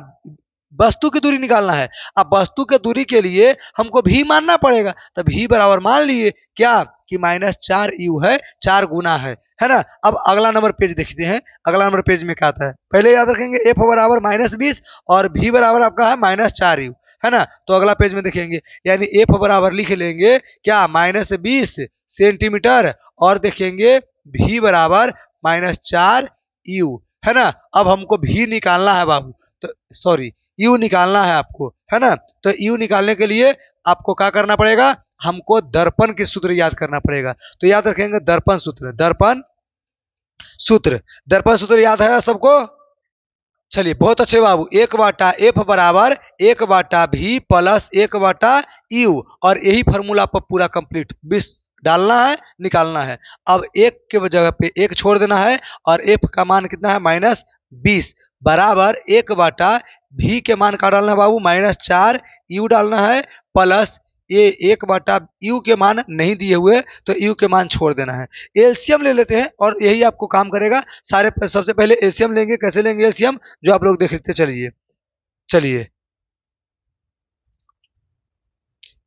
वस्तु की दूरी निकालना है। अब वस्तु की दूरी के लिए हमको भी मानना पड़ेगा, तो भी बराबर मान लिए क्या कि -4 यू है, 4 गुना है ना। अब अगला नंबर पेज देखते हैं, अगला नंबर पेज में क्या आता है, पहले याद रखेंगे एफ बराबर -20 और भी बराबर आपका है -4 यू, है ना। तो अगला पेज में देखेंगे, यानी एफ बराबर लिख लेंगे क्या -20 सेंटीमीटर और देखेंगे भी बराबर -4 यू, है ना। अब हमको भी निकालना है बाबू, तो सॉरी यू निकालना है आपको, है ना। तो यू निकालने के लिए आपको क्या करना पड़ेगा, हमको दर्पण के सूत्र याद करना पड़ेगा। तो याद रखेंगे दर्पण सूत्र, दर्पण सूत्र, दर्पण सूत्र याद है सबको। चलिए बहुत अच्छे बाबू, 1 बटा एफ बराबर 1 बटा भी प्लस 1 बटा यू, और यही फार्मूला पर पूरा कंप्लीट 20 डालना है, निकालना है। अब एक के जगह पे एक छोड़ देना है और एफ का मान कितना है -20 बराबर 1 बटा भी के मान का डालना है बाबू -4 यू डालना है, प्लस ये 1 बटा यू के मान नहीं दिए हुए तो यू के मान छोड़ देना है। एलसीएम ले लेते हैं और यही आपको काम करेगा। सारे सबसे पहले एलसीएम लेंगे, कैसे लेंगे एलसीएम, जो आप लोग देख लेते चलिए, चलिए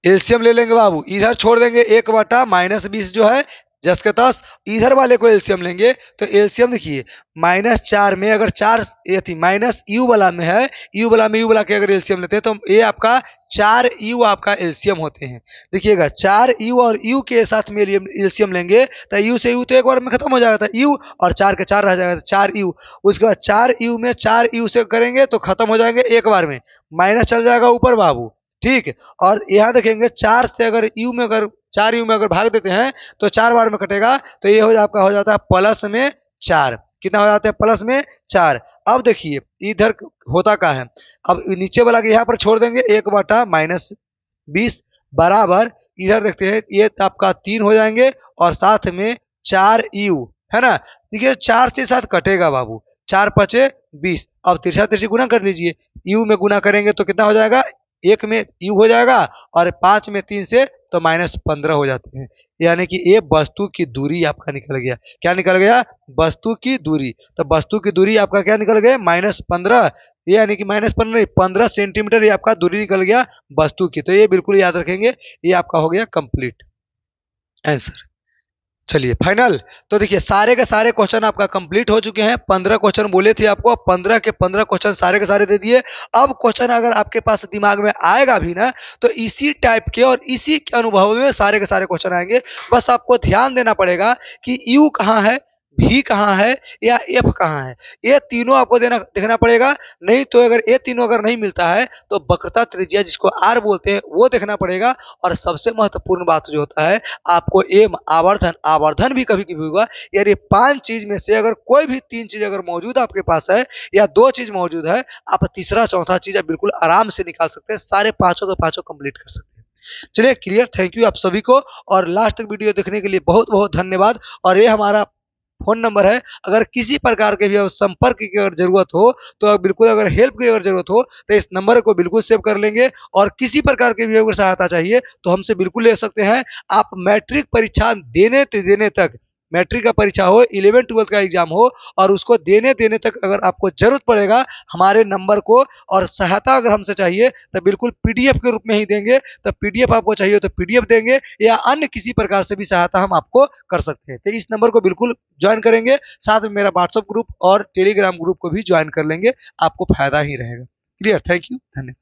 एलसीएम ले लेंगे बाबू, इधर छोड़ देंगे 1 बटा -20 जो है जस के तस, इधर वाले को एलसीएम लेंगे तो एलसीएम देखिए -4 में अगर 4 ये थी माइनस यू वाला में है, यू वाला में यू वाला के अगर एलसीएम लेते हैं तो ये आपका 4 यू आपका एलसीएम होते हैं। देखिएगा 4 यू और यू के साथ में एलसीएम लेंगे तो यू से यू तो एक बार में खत्म हो जाएगा, यू और 4 के 4 रह जाएगा, 4 यू। उसके बाद 4 यू में 4 यू से करेंगे तो खत्म हो जाएंगे एक बार में, माइनस चल जाएगा ऊपर बाबू, ठीक। और यहाँ देखेंगे 4 से अगर यू में अगर 4 यू में अगर भाग देते हैं तो 4 बार में कटेगा, तो ये हो आपका हो जाता है +4, कितना हो जाता है +4। अब देखिए इधर होता क्या है, अब नीचे वाला यहाँ पर छोड़ देंगे 1 बटा -20 बराबर, इधर देखते हैं ये आपका 3 हो जाएंगे और साथ में 4 यू, है ना। देखिए 4 से 7 कटेगा बाबू, 4 पचे 20। अब तिरछा तिरछी गुना कर लीजिए, यू में गुना करेंगे तो कितना हो जाएगा, 1 में यू हो जाएगा और 5 में 3 से तो -15 हो जाते हैं, यानी कि ये वस्तु की दूरी आपका निकल गया। क्या निकल गया, वस्तु की दूरी। तो वस्तु की दूरी आपका क्या निकल गया -15, यानी कि -15 15 सेंटीमीटर ये आपका दूरी निकल गया वस्तु की। तो ये बिल्कुल याद रखेंगे, ये आपका हो गया कंप्लीट आंसर। चलिए फाइनल। तो देखिए सारे के सारे क्वेश्चन आपका कंप्लीट हो चुके हैं, 15 क्वेश्चन बोले थे आपको, 15 के 15 क्वेश्चन सारे के सारे दे दिए। अब क्वेश्चन अगर आपके पास दिमाग में आएगा भी ना तो इसी टाइप के और इसी के अनुभव में सारे के सारे क्वेश्चन आएंगे। बस आपको ध्यान देना पड़ेगा कि यू कहाँ है, भी कहाँ है या एफ कहाँ है, ये तीनों आपको देखना पड़ेगा। नहीं तो अगर ये तीनों अगर नहीं मिलता है तो वक्रता त्रिज्या जिसको आर बोलते हैं वो देखना पड़ेगा। और सबसे महत्वपूर्ण बात जो होता है आपको एम आवर्धन, आवर्धन भी कभी कभी होगा। यार ये 5 चीज में से अगर कोई भी 3 चीज अगर मौजूद आपके पास है या 2 चीज मौजूद है, आप तीसरा चौथा चीज आप बिल्कुल आराम से निकाल सकते हैं, सारे पांचों के पांचों कंप्लीट कर सकते हैं। चलिए क्लियर, थैंक यू आप सभी को, और लास्ट तक वीडियो देखने के लिए बहुत बहुत धन्यवाद। और ये हमारा फ़ोन नंबर है, अगर किसी प्रकार के भी संपर्क की अगर ज़रूरत हो, तो बिल्कुल अगर हेल्प की अगर ज़रूरत हो, तो इस नंबर को बिल्कुल सेव कर लेंगे। और किसी प्रकार की भी अगर सहायता चाहिए, तो हमसे बिल्कुल ले सकते हैं। आप मैट्रिक परीक्षा देने तक, मैट्रिक का परीक्षा हो, 11-12 का एग्ज़ाम हो, और उसको देने तक अगर आपको ज़रूरत पड़ेगा हमारे नंबर को, और सहायता अगर हमसे चाहिए, तो बिल्कुल पीडीएफ के रूप में ही देंगे। तो पीडीएफ आपको चाहिए तो पीडीएफ देंगे, या अन्य किसी प्रकार से भी सहायता हम आपको कर सकते हैं। तो इस नंबर को बिल्कुल ज्वाइन करेंगे, साथ में मेरा व्हाट्सएप ग्रुप और टेलीग्राम ग्रुप को भी ज्वाइन कर लेंगे, आपको फायदा ही रहेगा। क्लियर, थैंक यू, धन्यवाद।